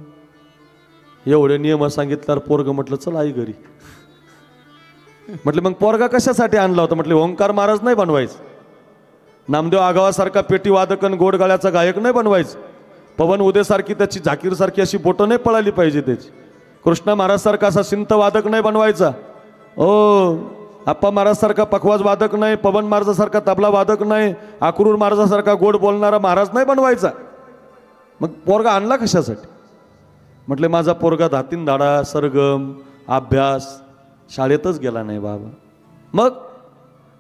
एवढे नियम सांगितल्यावर पोरग म्हटलं चल आई घरी. म्हटलं मग पोरगा कशासाठी आणला होता. म्हटलं ओंकार महाराज नाही बनवायचं, नामदेव आगावासारखा पेटी वादकन गोड गळ्याचा गायक नाही बनवायचं, पवन उदेसारखी त्याची झाकीरसारखी अशी बोटं नाही पळाली पाहिजे त्याची, कृष्ण महाराज सारखा असा सिंत वादक नाही बनवायचा, आप्पा महाराज सारखा पखवाज वादक नाही, पवन महाराजासारखा तबला वादक नाही, आक्रूर महाराजासारखा गोड बोलणारा महाराज नाही बनवायचा. मग पोरगा आणला कशासाठी. म्हटले माझा पोरगा धातीन धाडा सरगम अभ्यास शाळेतच गेला नाही बाबा. मग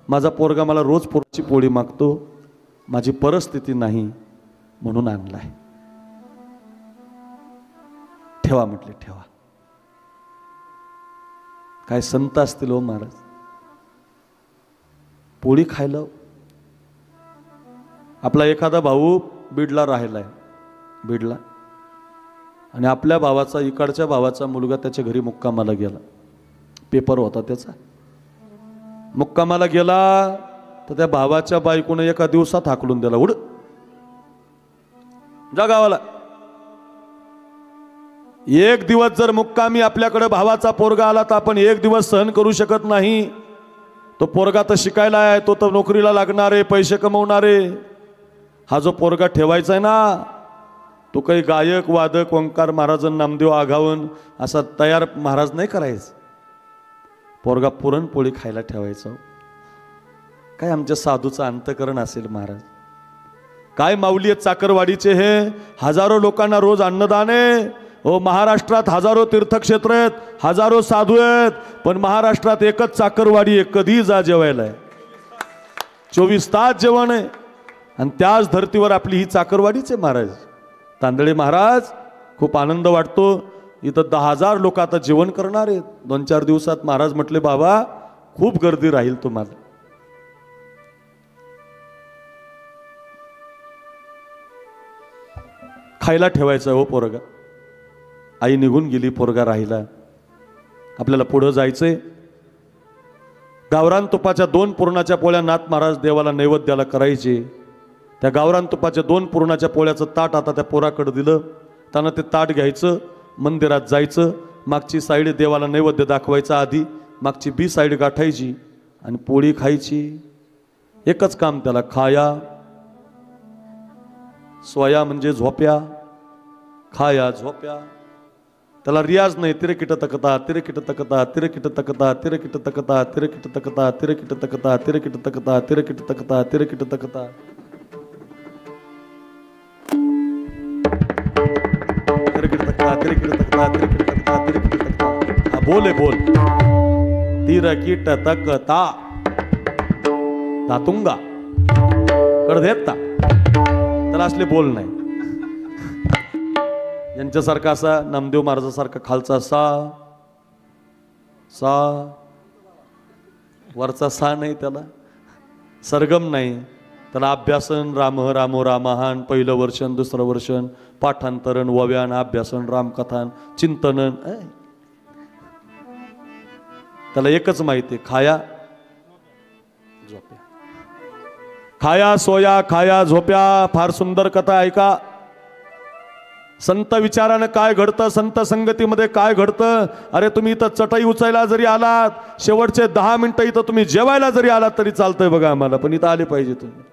माझा पोरगा मला रोज पोरची पोळी मागतो, माझी परिस्थिती नाही म्हणून आणलाय. ठेवा म्हटले ठेवा. काय संत असतील हो महाराज. पोळी खायला. आपला एखादा भाऊ बीडला राहिलाय, बीडला, आणि आपल्या भावाचा इकडच्या भावाचा मुलगा त्याच्या घरी मुक्कामाला गेला. पेपर होता त्याचा. मुक्कामाला गेला तर त्या भावाच्या बायकोने एका दिवसात हाकलून दिला, उड जा गावाला. एक दिवस जर मुक्कामी आपल्याकडे भावाचा पोरगा आला तर आपण एक दिवस सहन करू शकत नाही. तो पोरगा तर शिकायला आहे, तो तर नोकरीला लागणारे, पैसे कमवणारे. हा जो पोरगा ठेवायचा आहे ना, तो काही गायक वादक ओंकार महाराजन नामदेव आघावन असा तयार महाराज नाही करायचं. पोरगा पुरणपोळी खायला ठेवायचं. काय आमच्या साधूचं अंतकरण असेल महाराज. काय माऊली आहेत चाकरवाडीचे हे. हजारो लोकांना रोज अन्नदान आहे. हो, महाराष्ट्रात हजारो तीर्थक्षेत्र आहेत, हजारो साधू आहेत, पण महाराष्ट्रात एकच चाकरवाडी आहे. कधी जा जेवायला आहे, 24 तास जेवण आहे. आणि त्याच धर्तीवर आपली ही चाकरवाडीच आहे महाराज. तांदळे महाराज, खूप आनंद वाटतो. इथं 10,000 लोक आता जेवण करणार आहेत 2-4 दिवसात. महाराज म्हटले बाबा खूप गर्दी राहील तुम्हाला. खायला ठेवायचं हो पोरगा. आई निघून गेली, पोरगा राहिला. आपल्याला पुढं जायचंय. गावरान तुपाच्या 2 पुरणाच्या पोळ्या नाथ महाराज देवाला नैवेद्याला करायचे. त्या गावरान तुपाच्या 2 पुरणाच्या पोळ्याचं ताट आता त्या पोराकडे दिलं. त्यानं ते ताट घ्यायचं, मंदिरात जायचं, मागची साईड देवाला नैवेद्य दाखवायचा, आधी मागची बी साईड गाठायची आणि पोळी खायची. एकच काम त्याला, खाया. सोया म्हणजे झोप्या, खाया झोप्या. त्याला रियाज नाही. तिरकिट तकता तिरकिट तकता तिरकिट तकता तिरकिट तकता तिरकिट तकता तिरकिट तकता तिरकिट तकता तिरकिट तकता तिरकिट तकता. बोले बोल. तिरकिट तकता तातुंगा कडधेता. त्याला असले बोल नाही. यांच्यासारखा असा नामदेव महाराजासारखा खालचा सा सा, वरचा सा नाही. त्याला सरगम नाही. त्याला अभ्यासन, राम रामो रामाहान, पहिलं वर्षन, दुसरं वर्षन, पाठांतरण, वव्यान, अभ्यासन, रामकथान, चिंतनन. त्याला एकच माहिती, खाया झोप्या. खाया सोया खाया झोप्या. फार सुंदर कथा ऐका. संत विचारानं काय घडतं, संत संगतीमध्ये काय घडतं. अरे तुम्ही इथं चटई उचायला जरी आलात, शेवटचे 10 मिनिटं इथं तुम्ही जेवायला जरी आलात तरी चालतंय बघा आम्हाला, पण इथं आले पाहिजे. तुम्ही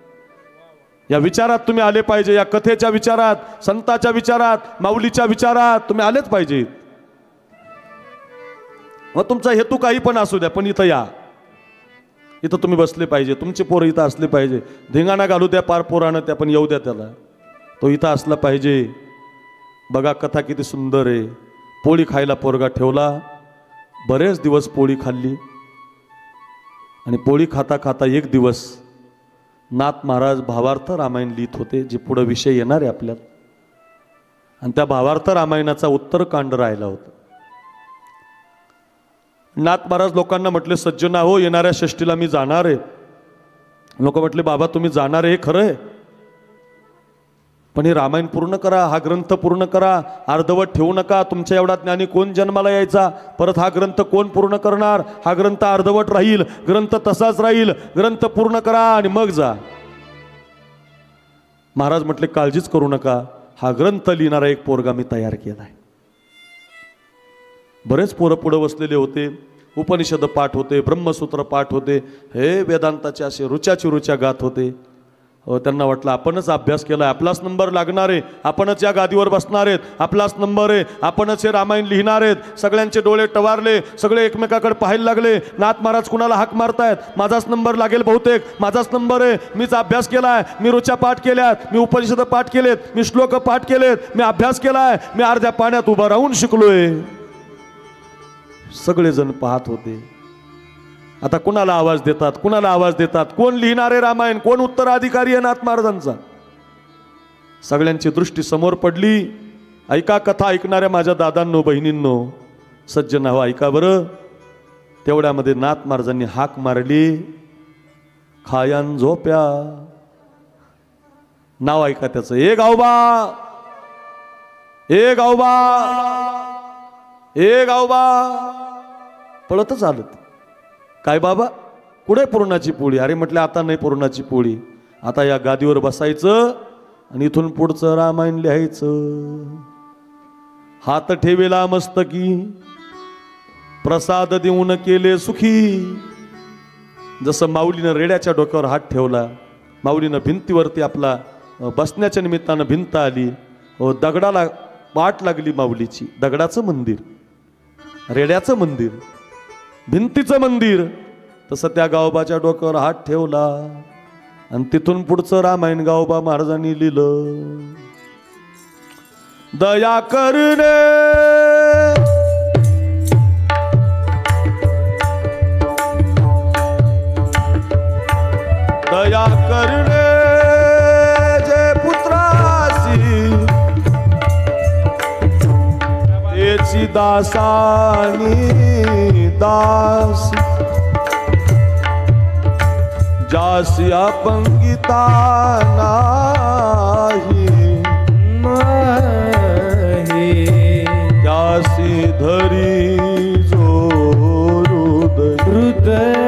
या विचारात तुम्ही आले पाहिजे. या कथेच्या विचारात, संताच्या विचारात, माऊलीच्या विचारात तुम्ही आलेच पाहिजे. मग तुमचा हेतू काही पण असू द्या, पण इथं या. इथं तुम्ही बसले पाहिजे. तुमचे पोरं इथं असले पाहिजे. धिंगाणा घालू द्या पार पोरानं त्या, पण येऊ द्या त्याला. तो इथं असला पाहिजे. बघा कथा किती सुंदर आहे. पोळी खायला पोरगा ठेवला. बरेच दिवस पोळी खाल्ली. आणि पोळी खाता खाता एक दिवस नाथ महाराज भावार्थ रामायण लिहित होते, जे पुढे विषय येणार आहे आपल्याला. आणि त्या भावार्थ रामायणाचा उत्तरकांड राहिला होता. नाथ महाराज लोकांना म्हटले, सज्जना हो, येणाऱ्या षष्टीला मी जाणार आहे. लोक म्हटले, बाबा तुम्ही जाणार आहे हे खरं आहे, पण हे रामायण पूर्ण करा, हा ग्रंथ पूर्ण करा, अर्धवट ठेवू नका. तुमच्या एवढा ज्ञानी कोण जन्माला यायचा, परत हा ग्रंथ कोण पूर्ण करणार. हा ग्रंथ अर्धवट राहील, ग्रंथ तसाच राहील. ग्रंथ पूर्ण करा आणि मग जा. महाराज म्हटले, काळजीच करू नका, हा ग्रंथ लिहिणारा एक पोरगा मी तयार केलाय. बरेच पोरं पुढे बसलेले होते. उपनिषद पाठ होते, ब्रह्मसूत्र पाठ होते, हे वेदांताचे असे रुच्याची रुच्या गात होते. त्यांना वाटलं आपणच अभ्यास केलाय, आपलाच नंबर लागणार आहे, आपणच या गादीवर बसणार आहेत, आपलाच नंबर आहे, आपणच हे रामायण लिहिणार आहेत. सगळ्यांचे डोळे टवारले, सगळे एकमेकाकडे पाहायला लागले. नाथ महाराज कुणाला हाक मारतायत, माझाच नंबर लागेल बहुतेक, माझाच नंबर आहे, मीच अभ्यास केलाय, मी रुच्या पाठ केल्यात, मी उपनिषद पाठ केलेत, मी श्लोक पाठ केलेत, मी अभ्यास केलाय, मी अर्ध्या पाण्यात उभा राहून शिकलोय. सगळेजण पाहत होते. आता कुणाला आवाज देतात, कुणाला आवाज देतात, कोण लिहिणारे रामायण, कोण उत्तराधिकारी आहे नाथ महाराजांचा. सगळ्यांची दृष्टी समोर पडली. ऐका कथा ऐकणाऱ्या माझ्या दादांनो, बहिणींनो, सज्जन हो ऐका बरं. तेवढ्यामध्ये नाथ महाराजांनी हाक मारली, खायान झोप्या. नाव ऐका त्याचं, ए गावबा, ए गावबा, ए गावबा. पळतच आलं. काय बाबा, कुठे पुरणाची पोळी? अरे म्हटलं आता नाही पुरणाची पोळी, आता या गादीवर बसायचं आणि इथून पुढचं रामायण लिहायचं. हात ठेवेला मस्तकी, प्रसाद देऊन केले सुखी. जसं माऊलीनं रेड्याच्या डोक्यावर हात ठेवला, माऊलीनं भिंतीवरती आपला बसण्याच्या निमित्तानं भिंत आली, दगडाला वाट लागली माऊलीची. दगडाचं मंदिर, रेड्याचं मंदिर, भिंतीचं मंदिर. तसं त्या गावोबाच्या डोक्यावर हात ठेवला आणि तिथून पुढचं रामायण गावोबा महाराजांनी लिहिलं. दया करणे दया करणे जे पुत्रासी, तेची दासानी दास. जासी अपंगिता नाही, त्यासी धरी जो हृदय.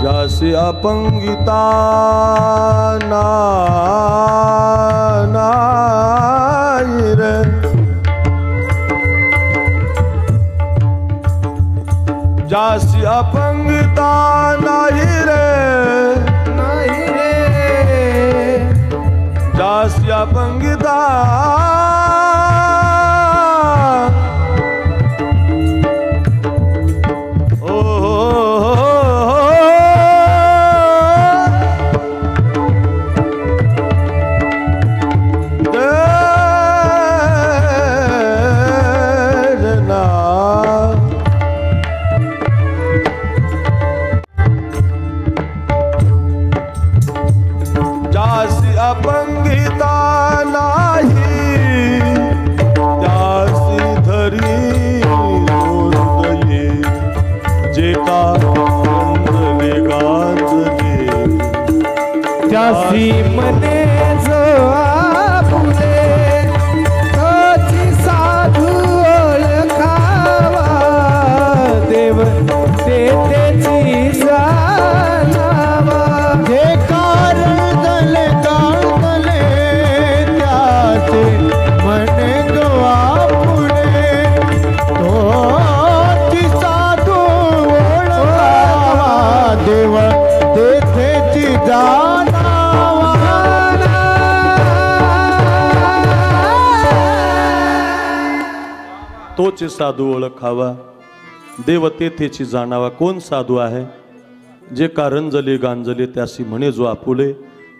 जासी अपंगिता नाही रे, जासी अपंगिता नाही रे, जासी अपंगिता अपंगिता नाही तोच साधू ओळखावा, देव तेथेची जाणावा. कोण साधू आहे? जे कारंजले गांजले त्यासी म्हणे जो आपुले.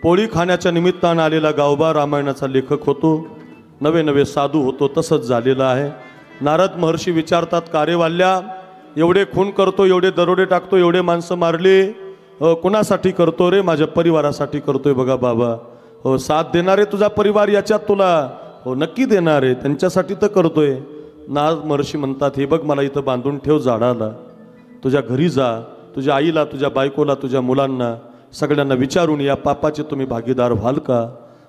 पोळी खाण्याच्या निमित्तानं आलेला गावबा रामायणाचा लेखक होतो, नवे नवे साधू होतो. तसंच झालेलं आहे. नारद महर्षी विचारतात, का रे वाल्या, एवढे खून करतो, एवढे दरोडे टाकतो, एवढे माणसं मारली, कुणासाठी करतो रे? माझ्या परिवारासाठी करतोय बघा बाबा. हो, साथ देणारे तुझा परिवार याच्यात तुला हो नक्की देणार आहे, त्यांच्यासाठी तर करतोय. नारद महर्षी म्हणतात, हे बघ, मला इथं बांधून ठेव झाडाला, तुझ्या घरी जा, तुझ्या आईला, तुझ्या बायकोला, तुझ्या मुलांना सगळ्यांना विचारून या, पापाचे तुम्ही भागीदार व्हाल का?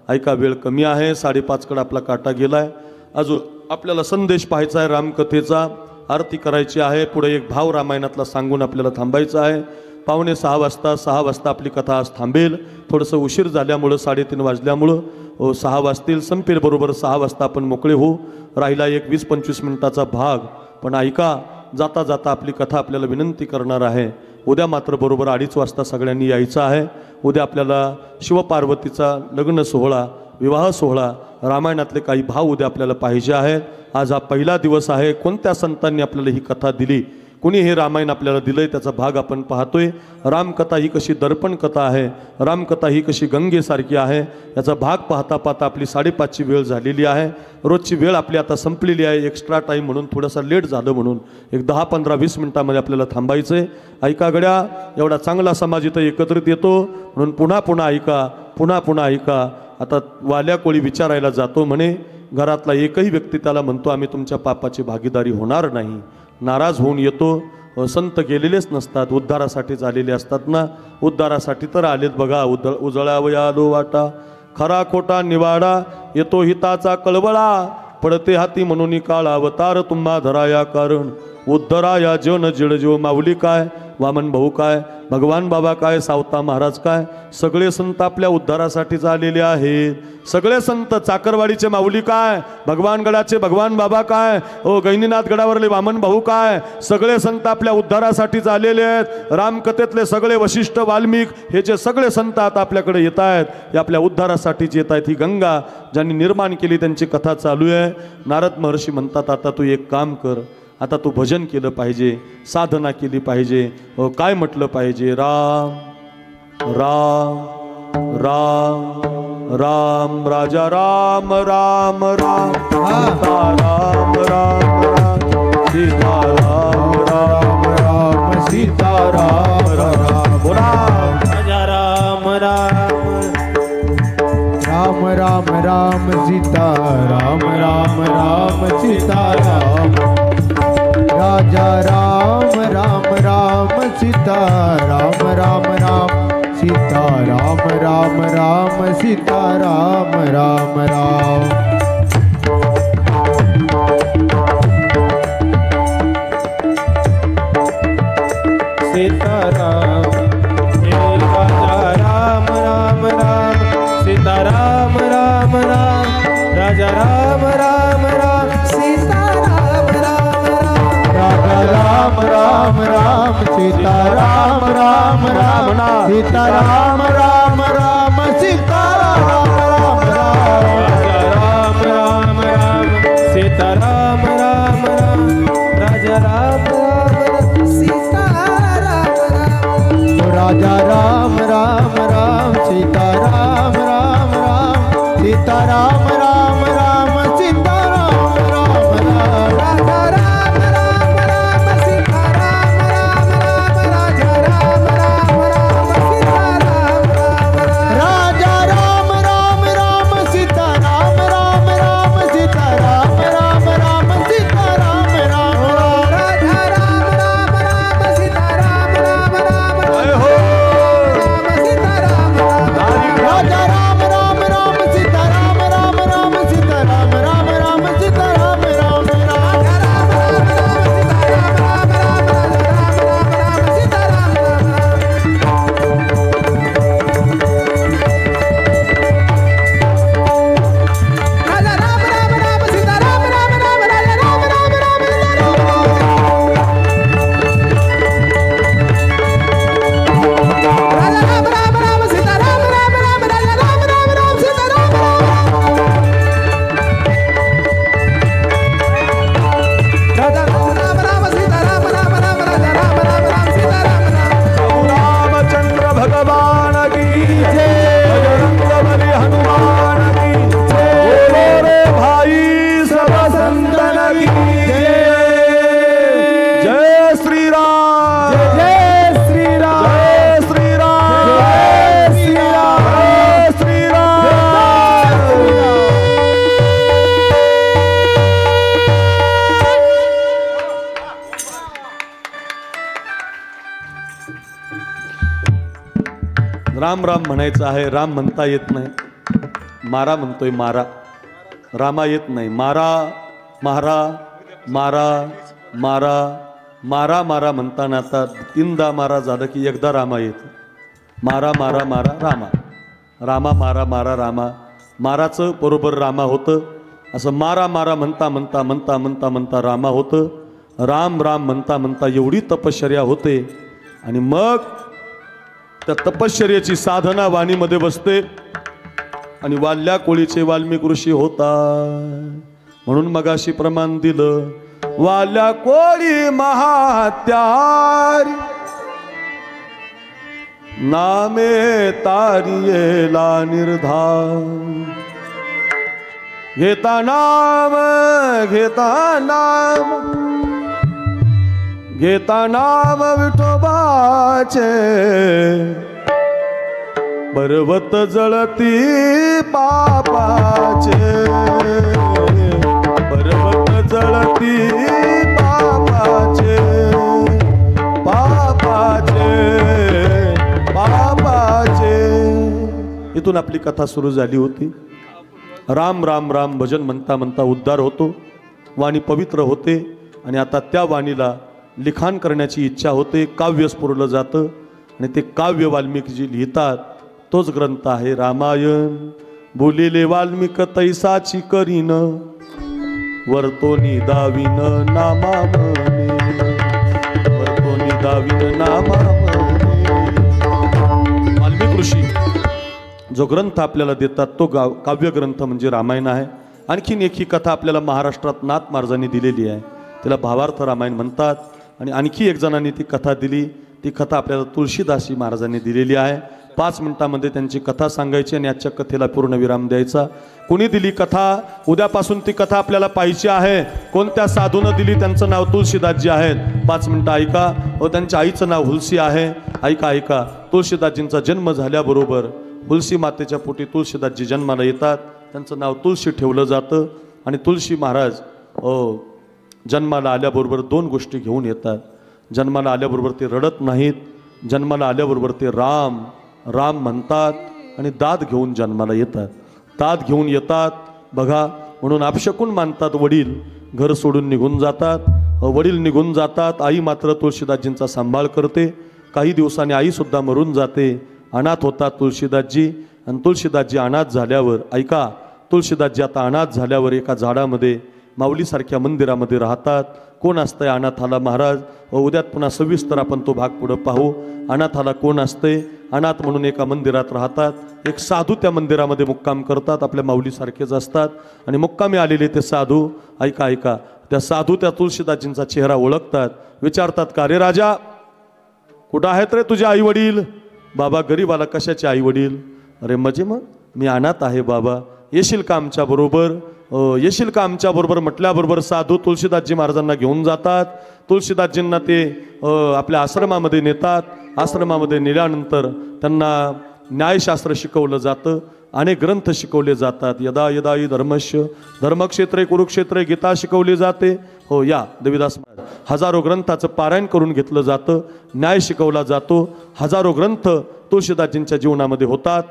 ऐका, वेळ कमी आहे, 5:30कडे आपला काटा गेलाय. अजून आपल्याला संदेश पाहायचा आहे रामकथेचा, आरती करायची आहे, पुढे एक भाव रामायणातला सांगून आपल्याला थांबायचं आहे. 5:45 वाजता, 6 वाजता आपली कथा आज थांबेल. थोडंसं उशीर झाल्यामुळं, 3:30 वाजल्यामुळं 6 वाजतील, संपेल बरोबर 6 वाजता आपण मोकळे होऊ. राहिला एक 20-25 मिनिटाचा भाग. पण ऐका, जाता जाता आपली कथा आपल्याला विनंती करणार आहे. उद्या मात्र बरोबर 2:30 वाजता सगळ्यांनी यायचं आहे. उद्या आपल्याला शिवपार्वतीचा लग्न सोहळा, विवाह सोहळा, रामायणातले काही भाव उद्या आपल्याला पाहिजे आहेत. आज हा पहिला दिवस आहे. कोणत्या संतांनी आपल्याला ही कथा दिली, कुणी हे रामायण आपल्याला दिलंय, त्याचा भाग आपण पाहतोय. रामकथा ही कशी दर्पण कथा आहे, रामकथा ही कशी गंगेसारखी आहे, याचा भाग पाहता पाहता आपली 5:30ची वेळ झालेली आहे. रोजची वेळ आपली आता संपलेली आहे. एक्स्ट्रा टाईम म्हणून थोडासा लेट झालं म्हणून एक 10-15-20 मिनिटामध्ये आपल्याला थांबायचं आहे. ऐका गड्या, एवढा चांगला समाज इथं एकत्रित येतो म्हणून पुन्हा पुन्हा ऐका, पुन्हा पुन्हा ऐका. आता वाल्या कोळी विचारायला जातो म्हणे, घरातला एकही व्यक्ती त्याला म्हणतो आम्ही तुमच्या पापाची भागीदारी होणार नाही. नाराज होऊन येतो. संत गेलेलेच नसतात, उद्धारासाठीच आलेले असतात ना. उद्धारासाठी तर आलेत बघा. उजळावया आलो वाटा, खरा खोटा निवाडा, येतो हिताचा कळवळा, पडते हाती म्हणून काळ अवतार तुम्हा धराया कारण. उद्धराया जन जिडजीव, माऊली काय, वामन भाऊ काय, भगवान बाबा काय, सावता महाराज काय, सगळे संत आपल्या उद्धारासाठीच आलेले आहेत. सगळे संत, चाकरवाडीचे माऊली काय, भगवान गडाचे भगवान बाबा काय, गैनीनाथ गडावरले वामन भाऊ काय, सगळे संत आपल्या उद्धारासाठीच आलेले आहेत. रामकथेतले सगळे वशिष्ठ, वाल्मिक हे जे सगळे संत आता आपल्याकडे येत आहेत, हे आपल्या उद्धारासाठीच येत आहेत. ही गंगा ज्यांनी निर्माण केली त्यांची कथा चालू आहे. नारद महर्षी म्हणतात, आता तू एक काम कर, आता तू भजन केलं पाहिजे, साधना केली पाहिजे. काय म्हटलं पाहिजे? राम राम राम राम, राजा राम राम राम, सीता राम राम राम, सीता राम राम राम, सीता राम राम. बोला राजा राम राम राम राम राम, सीता राम राम राम, सीता राम. राजा राम राम राम, सीता राम राम राम, सीता राम राम राम, सीता राम राम राम. सीताराम, हे राजा राम राम राम, सीताराम राम राम, राजा राम राम राम, सीताराम राम राम. राजा राम राम राम, सीता राम राम राम, सीता राम राम राम, सीता राम राम राम. राजा राम राम राम, सीताराम राम राम, राजा राम राम, सीताराम राम. राजा राम राम राम, सीता राम राम राम, सीता राम राम राम, सीता राम राम राम. राजा राम राम राम, सीताराम राम राम, राजा राम राम राम, सीताराम राम राम. राजा राम राम राम, सीता राम राम राम, सीता राम राम राम, सीता राम राम राम. राजा राम राम राम, सीताराम राम राम, जय हो राम राम म्हणायचं आहे, राम म्हणता येत नाही, मारा म्हणतोय मारा, रामा येत नाही, मारा मारा मारा मारा मारा मारा म्हणताना आता तीनदा मारा झालं की एकदा रामा येत, मारा मारा मारा रामा, रामा मारा मारा रामा, माराचं बरोबर रामा होतं. असं मारा मारा म्हणता म्हणता म्हणता म्हणता म्हणता रामा होतं, राम राम म्हणता म्हणता एवढी तपश्चर्या होते. आणि मग त्या तपश्चर्याची साधना वाणीमध्ये बसते आणि वाल्या कोळीचे वाल्मिक ऋषी होता. म्हणून मगाशी प्रमाण दिलं, वाल्या कोळी महात्यारी नामे तारियेला निर्धार, घेता नाम घेता नाम घेता नाम विठोबाचे, पर्वत जळती पापाचे, पर्वत जळती पापाचे, पापाचे पापाचे. इथून आपली कथा सुरू झाली होती. राम राम राम भजन म्हणता म्हणता उद्धार होतो, वाणी पवित्र होते. आणि आता त्या वाणीला लिखाण करण्याची इच्छा होते, काव्य स्फुरलं जातं. आणि ते काव्य वाल्मिकजी लिहितात, तोच ग्रंथ आहे रामायण. बोलिले वाल्मिक तैसाची करीन, वर्तोनी दाविन नामा म्हणे, वर्तोनी दाविन नामा म्हणे. वाल्मिक ऋषी जो ग्रंथ आपल्याला देतात तो काव्य ग्रंथ म्हणजे रामायण आहे. आणखीन एक ही कथा आपल्याला महाराष्ट्रात नाथ महाराजांनी दिलेली आहे, तिला भावार्थ रामायण म्हणतात. आणि आणखी एक जणांनी ती कथा दिली, ती कथा आपल्याला तुळशीदासी महाराजांनी दिलेली आहे. 5 मिनिटांमध्ये त्यांची कथा सांगायची आणि आजच्या कथेला पूर्ण विराम द्यायचा. कोणी दिली कथा, उद्यापासून ती कथा आपल्याला पाहिजे आहे. कोणत्या साधूनं दिली, त्यांचं नाव तुळशीदासजी आहेत. 5 मिनिटं ऐका. व त्यांच्या आईचं नाव हुलसी आहे. ऐका ऐका. तुळशीदासजींचा जन्म झाल्याबरोबर हुलसी मातेच्या पोटी तुळशीदासजी जन्माला येतात. त्यांचं नाव तुळशी ठेवलं जातं. आणि तुळशी महाराज जन्माला आल्याबरोबर 2 गोष्टी घेऊन येतात. जन्माला आल्याबरोबर ते रडत नाहीत, जन्माला आल्याबरोबर ते राम राम म्हणतात आणि दात घेऊन जन्माला येतात. दात घेऊन येतात बघा, म्हणून अपशकुन मानतात वडील. घर सोडून निघून जातात, वडील निघून जातात. आई मात्र तुळशीदासजींचा सांभाळ करते. काही दिवसांनी आईसुद्धा मरून जाते. अनाथ होतात तुळशीदासजी. आणि तुळशीदासजी अनाथ झाल्यावर, ऐका, तुळशीदासजी आता अनाथ झाल्यावर एका झाडामध्ये माऊलीसारख्या मंदिरामध्ये राहतात. कोण असतंय अनाथाला महाराज? उद्यात पुन्हा सविस्तर आपण तो भाग पुढे पाहू. अनाथाला कोण असते? अनाथ म्हणून एका मंदिरात राहतात. एक साधू त्या मंदिरामध्ये मुक्काम करतात, आपल्या माऊलीसारखेच असतात. आणि मुक्कामी आलेले ते साधू, ऐका ऐका, त्या साधू त्या तुळशीदासजींचा चेहरा ओळखतात. विचारतात, का रे राजा, कुठं आहेत रे तुझे आई वडील? बाबा गरीबाला कशाचे आई वडील? अरे म्हणजे मग मी अनाथ आहे बाबा, येशील का आमच्या बरोबर? येशील का आमच्या बरोबर म्हटल्याबरोबर साधू तुळशीदासजी महाराजांना घेऊन जातात. तुळशीदासजींना ते आपल्या आश्रमामध्ये नेतात. आश्रमामध्ये नेल्यानंतर त्यांना न्यायशास्त्र शिकवलं जातं. अनेक ग्रंथ शिकवले जातात. यदा यदा हि धर्मस्य धर्मक्षेत्रे कुरुक्षेत्रे गीता शिकवली जाते. हो, या देवीदास महाराज हजारो ग्रंथाचं पारायण करून घेतलं जातं. न्याय शिकवला जातो. हजारो ग्रंथ तुळशीदासजींच्या जीवनामध्ये होतात.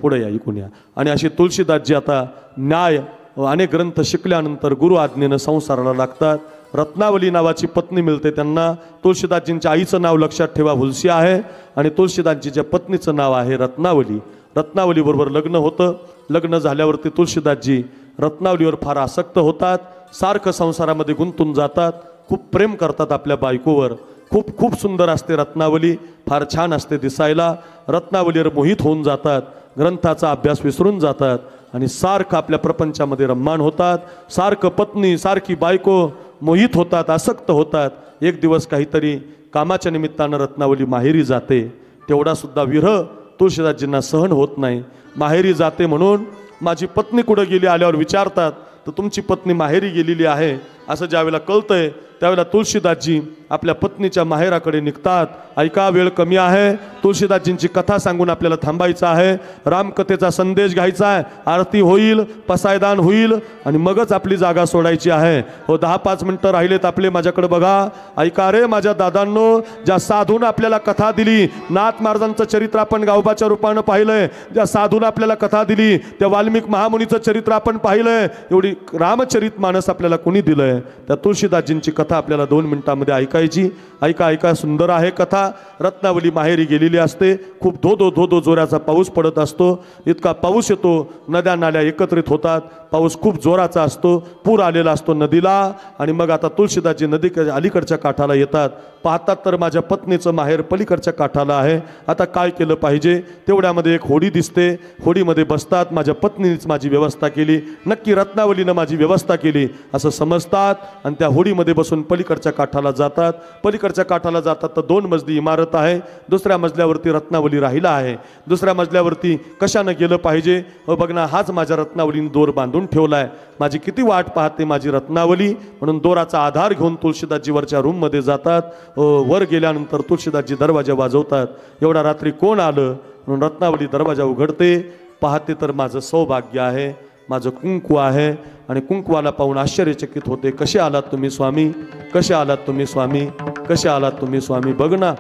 पुढे या, इकून या. आणि अशी तुळशीदासजी आता न्याय अनेक ग्रंथ शिकल्यानंतर गुरु आज्ञेनं संसाराला लागतात. रत्नावली नावाची पत्नी मिळते त्यांना. तुळशीदासजींच्या आईचं नाव लक्षात ठेवा, हुलसी आहे. आणि तुळशीदासजीच्या पत्नीचं नाव आहे रत्नावली. रत्नावलीबरोबर लग्न होतं. लग्न झाल्यावरती तुळशीदासजी रत्नावलीवर फार आसक्त होतात. सारखं संसारामध्ये गुंतून जातात. खूप प्रेम करतात आपल्या बायकोवर. खूप खूप सुंदर असते रत्नावली, फार छान असते दिसायला. रत्नावलीवर मोहित होऊन जातात. ग्रंथाचा अभ्यास विसरून जातात आणि सारखं आपल्या प्रपंचामध्ये रम्मान होतात. सारखं पत्नी सारखी बायको मोहित होतात, आसक्त होतात. एक दिवस काहीतरी कामाच्या निमित्तानं रत्नावली माहेरी जाते. तेवढा सुद्धा विरह तुळशीदासजींना सहन होत नाही. माहेरी जाते म्हणून माझी पत्नी कुठं गेली आल्यावर विचारतात. तर तुमची पत्नी माहेरी गेलेली आहे असं ज्यावेळेला कळतंय त्यावेळेला तुळशीदासजी आपल्या पत्नीच्या माहेराकडे निघतात. ऐका, वेळ कमी आहे. तुळशीदासजींची कथा सांगून आपल्याला थांबायचं आहे. रामकथेचा संदेश घ्यायचा आहे. आरती होईल, पसायदान होईल आणि मगच आपली जागा सोडायची आहे. हो, 10-5 मिनिटं राहिलेत आपले. माझ्याकडे बघा. ऐका रे माझ्या दादांनो, ज्या साधून आपल्याला कथा दिली, नाथ महाराजांचं चरित्र आपण गावबाच्या रूपानं पाहिलंय. ज्या साधून आपल्याला कथा दिली, त्या वाल्मिक महामुनीचं चरित्र आपण पाहिलंय. एवढी रामचरित मानस आपल्याला कोणी दिलंय? त्या तुळशीदासजींची कथा आपल्याला 2 मिनिटांमध्ये ऐकायची. ऐका ऐका, सुंदर आहे कथा. रत्नावली माहेरी गेलेली असते. खूप धो जोराचा पाऊस पडत असतो. इतका पाऊस येतो, नद्या नाल्या एकत्रित होतात. पाऊस खूप जोराचा असतो. पूर आलेला असतो नदीला. आणि मग आता तुळशीदासजी नदी अलीकडच्या काठाला येतात. पाहतात तर माझ्या पत्नीचं माहेर पलीकडच्या काठाला आहे. आता काय केलं पाहिजे? तेवढ्यामध्ये एक होडी दिसते. होडीमध्ये बसतात. माझ्या पत्नीनेच माझी व्यवस्था केली, नक्की रत्नावलीनं माझी व्यवस्था केली असं समजतात. आणि त्या होडीमध्ये बसून पलीकडच्या काठाला जातात. पलीकडच्या काठाला जातात तर 2 मजली इमारत आहे. दुसऱ्या मजल्यावरती रत्नावली राहिला आहे. दुसऱ्या मजल्यावरती कशानं गेलं पाहिजे? बघ ना, हाच माझ्या रत्नावलीने दोर बांधून ठेवलाय. माझी किती वाट पाहते माझी रत्नावली. म्हणून दोराचा आधार घेऊन तुळशीदासजी वरच्या रूममध्ये जातात. वर गेल्यानंतर तुळशीदासजी दरवाजा वाजवतात. एवढा रात्री कोण आलं म्हणून रत्नावली दरवाजा उघडते. पाहते तर माझं सौभाग्य आहे, माझं कुंकू आहे. आणि कुंकवाला पाहून आश्चर्यचकित होते. कसे आलात तुम्ही स्वामी? कसे आलात तुम्ही स्वामी? कसे आलात तुम्ही स्वामी? बघ ना,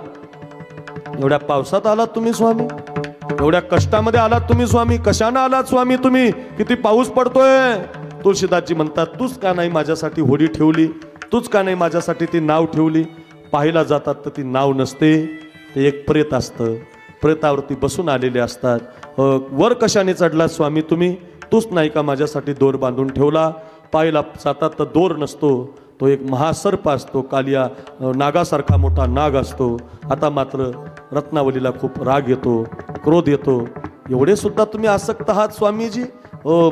एवढ्या पावसात आलात तुम्ही स्वामी? एवढ्या कष्टामध्ये आलात तुम्ही स्वामी? कशानं आलात स्वामी तुम्ही? किती पाऊस पडतोय? तुळशीदासजी म्हणतात, तूच का नाही माझ्यासाठी होडी ठेवली? तूच का नाही माझ्यासाठी ती नाव ठेवली? पाहायला जातात तर ती नाव नसते. ते एक प्रेत असतं. प्रेतावरती बसून आलेले असतात. वर कशाने चढलात स्वामी तुम्ही? तूच नाही का माझ्यासाठी दोर बांधून ठेवला? पाहायला जातात तर दोर नसतो. तो एक महासर्प असतो. कालिया नागासारखा मोठा नाग असतो. आता मात्र रत्नावलीला खूप राग येतो, क्रोध येतो. एवढे सुद्धा तुम्ही आसक्त आहात स्वामीजी?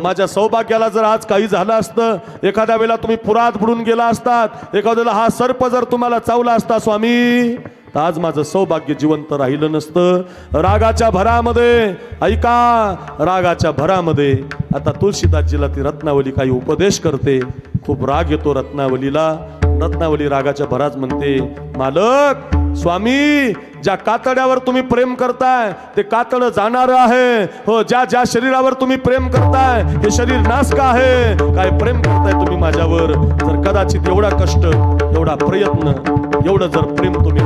माझ्या सौभाग्याला जर आज काही झालं असतं, एखाद्या वेळेला तुम्ही पुरात बुडून गेला असतात, एखाद्या वेळेला हा सर्प जर तुम्हाला चावला असता स्वामी, तर आज माझं सौभाग्य जिवंत राहिलं नसतं. रागाच्या भरामध्ये, ऐका, रागाच्या भरामध्ये आता तुळशीदासजीला ती रत्नावली काही उपदेश करते. खूप राग येतो रत्नावलीला. रत्नावली रागाच्या भरात म्हणते, मालक स्वामी, ज्या कातड्यावर तुम्ही प्रेम करताय ते कातड जाणार आहे. हो, ज्या ज्या शरीरावर तुम्ही प्रेम करताय हे शरीर नाश का आहे? काय प्रेम करताय तुम्ही माझ्यावर? जर कदाचित एवढा कष्ट, एवढा प्रयत्न, एवढं जर प्रेम तुम्ही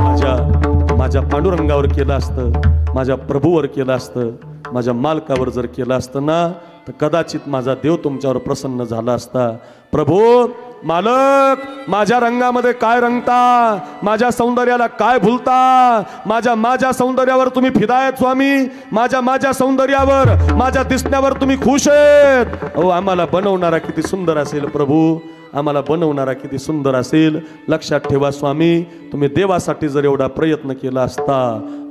माझ्या पांडुरंगावर केलं असतं, माझ्या प्रभूवर केलं असतं, माझ्या मालकावर जर केलं असतं ना, तर कदाचित माझा देव तुमच्यावर प्रसन्न झाला असता. प्रभू, मालक, माझ्या रंगामध्ये काय रंगता? माझ्या सौंदर्याला काय भुलता? माझ्या सौंदर्यावर तुम्ही फिदा आहेत स्वामी. माझ्या सौंदर्यावर, माझ्या दिसण्यावर तुम्ही खुश आहेत. अहो, आम्हाला बनवणारा किती सुंदर असेल प्रभू, आम्हाला बनवणारा किती सुंदर असेल. लक्षात ठेवा स्वामी, तुम्ही देवासाठी जर एवढा प्रयत्न केला असता.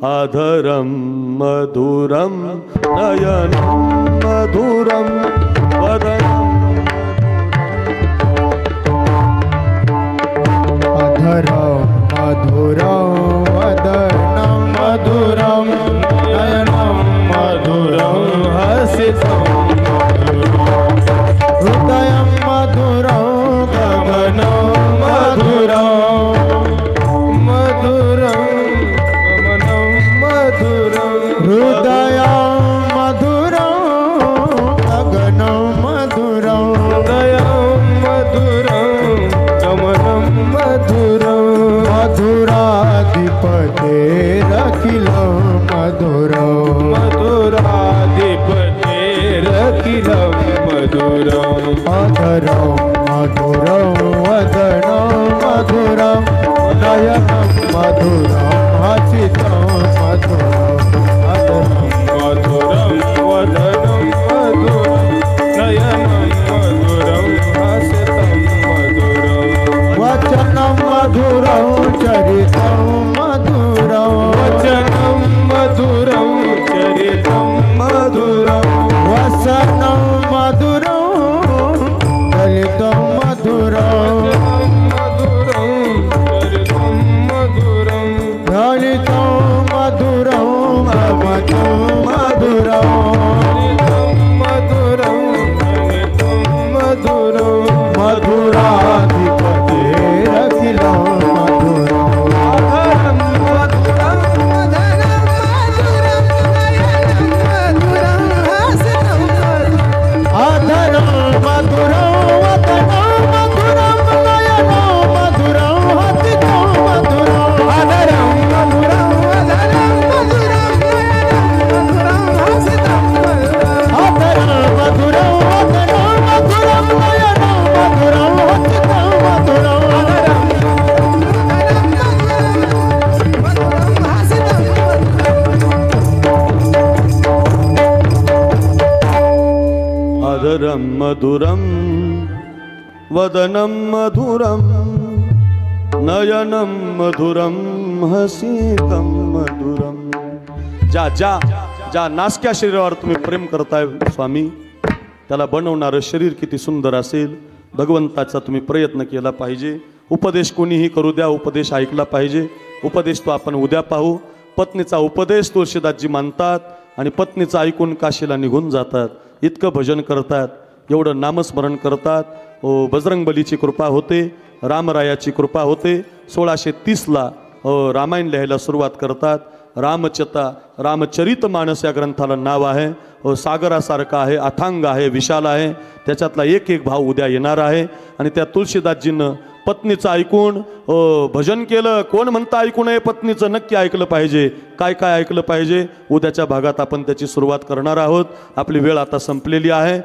अधरम मधुरम नयनम मधुरम वदनम, अधरम मधुरम वदनम मधुरम नयनम मधुरम हसितम हृदयम मधुरम गगनम मधुरम मधुरम गगनम मधुरम हृदयम मधुरम गगनम मधुरम हृदयम मधुरम गगनम मधुरम मधुराधिपतेरखिलं मधुरं मधुराधिपतेरखिलं मधुरं अधरं मधुरं वदनं मधुरं नयनं मधुरं हसितं मधुरं अधरं मधुरं वदनं मधुरं नयनं मधुरं हसितं मधुरं वचनं मधुरं चरितं मधुरं वचनं मधुरं चरितं मधुरं वसनं मधुरं चरितं मधुरं मधुरं चरितं मधुरं चरितं मधुरं भवतं मधुरं मधुरं चरितं मधुरं मधुराधिपतेरखिलं वदनं मधुरं नयनं मधुरं हसितं मधुरं. ज्या ज्या ज्या नासक्या शरीरावर तुम्ही प्रेम करताय स्वामी, त्याला बनवणारं शरीर किती सुंदर असेल. भगवंताचा तुम्ही प्रयत्न केला पाहिजे. उपदेश कोणीही करू द्या, उपदेश ऐकला पाहिजे. उपदेश तो आपण उद्या पाहू. पत्नीचा उपदेश तुळशीदासजी मानतात आणि पत्नीचं ऐकून काशीला निघून जातात. इतकं भजन करतात, एवढं नामस्मरण करतात. बजरंगबलीची कृपा होते, रामरायाची कृपा होते. 1630ला रामायण लिहायला सुरुवात करतात. रामचरित मानस या ग्रंथाला नाव आहे. सागरासारखा आहे, अथांग आहे, विशाल आहे. त्याच्यातला एक एक भाव उद्या येणार आहे. आणि त्या तुळशीदासजीनं पत्नीचं ऐकून भजन केलं. कोण म्हणतं ऐकू नये पत्नीचं? नक्की ऐकलं पाहिजे. काय काय ऐकलं पाहिजे? उद्याच्या भागात आपण त्याची सुरुवात करणार आहोत. आपली वेळ आता संपलेली आहे.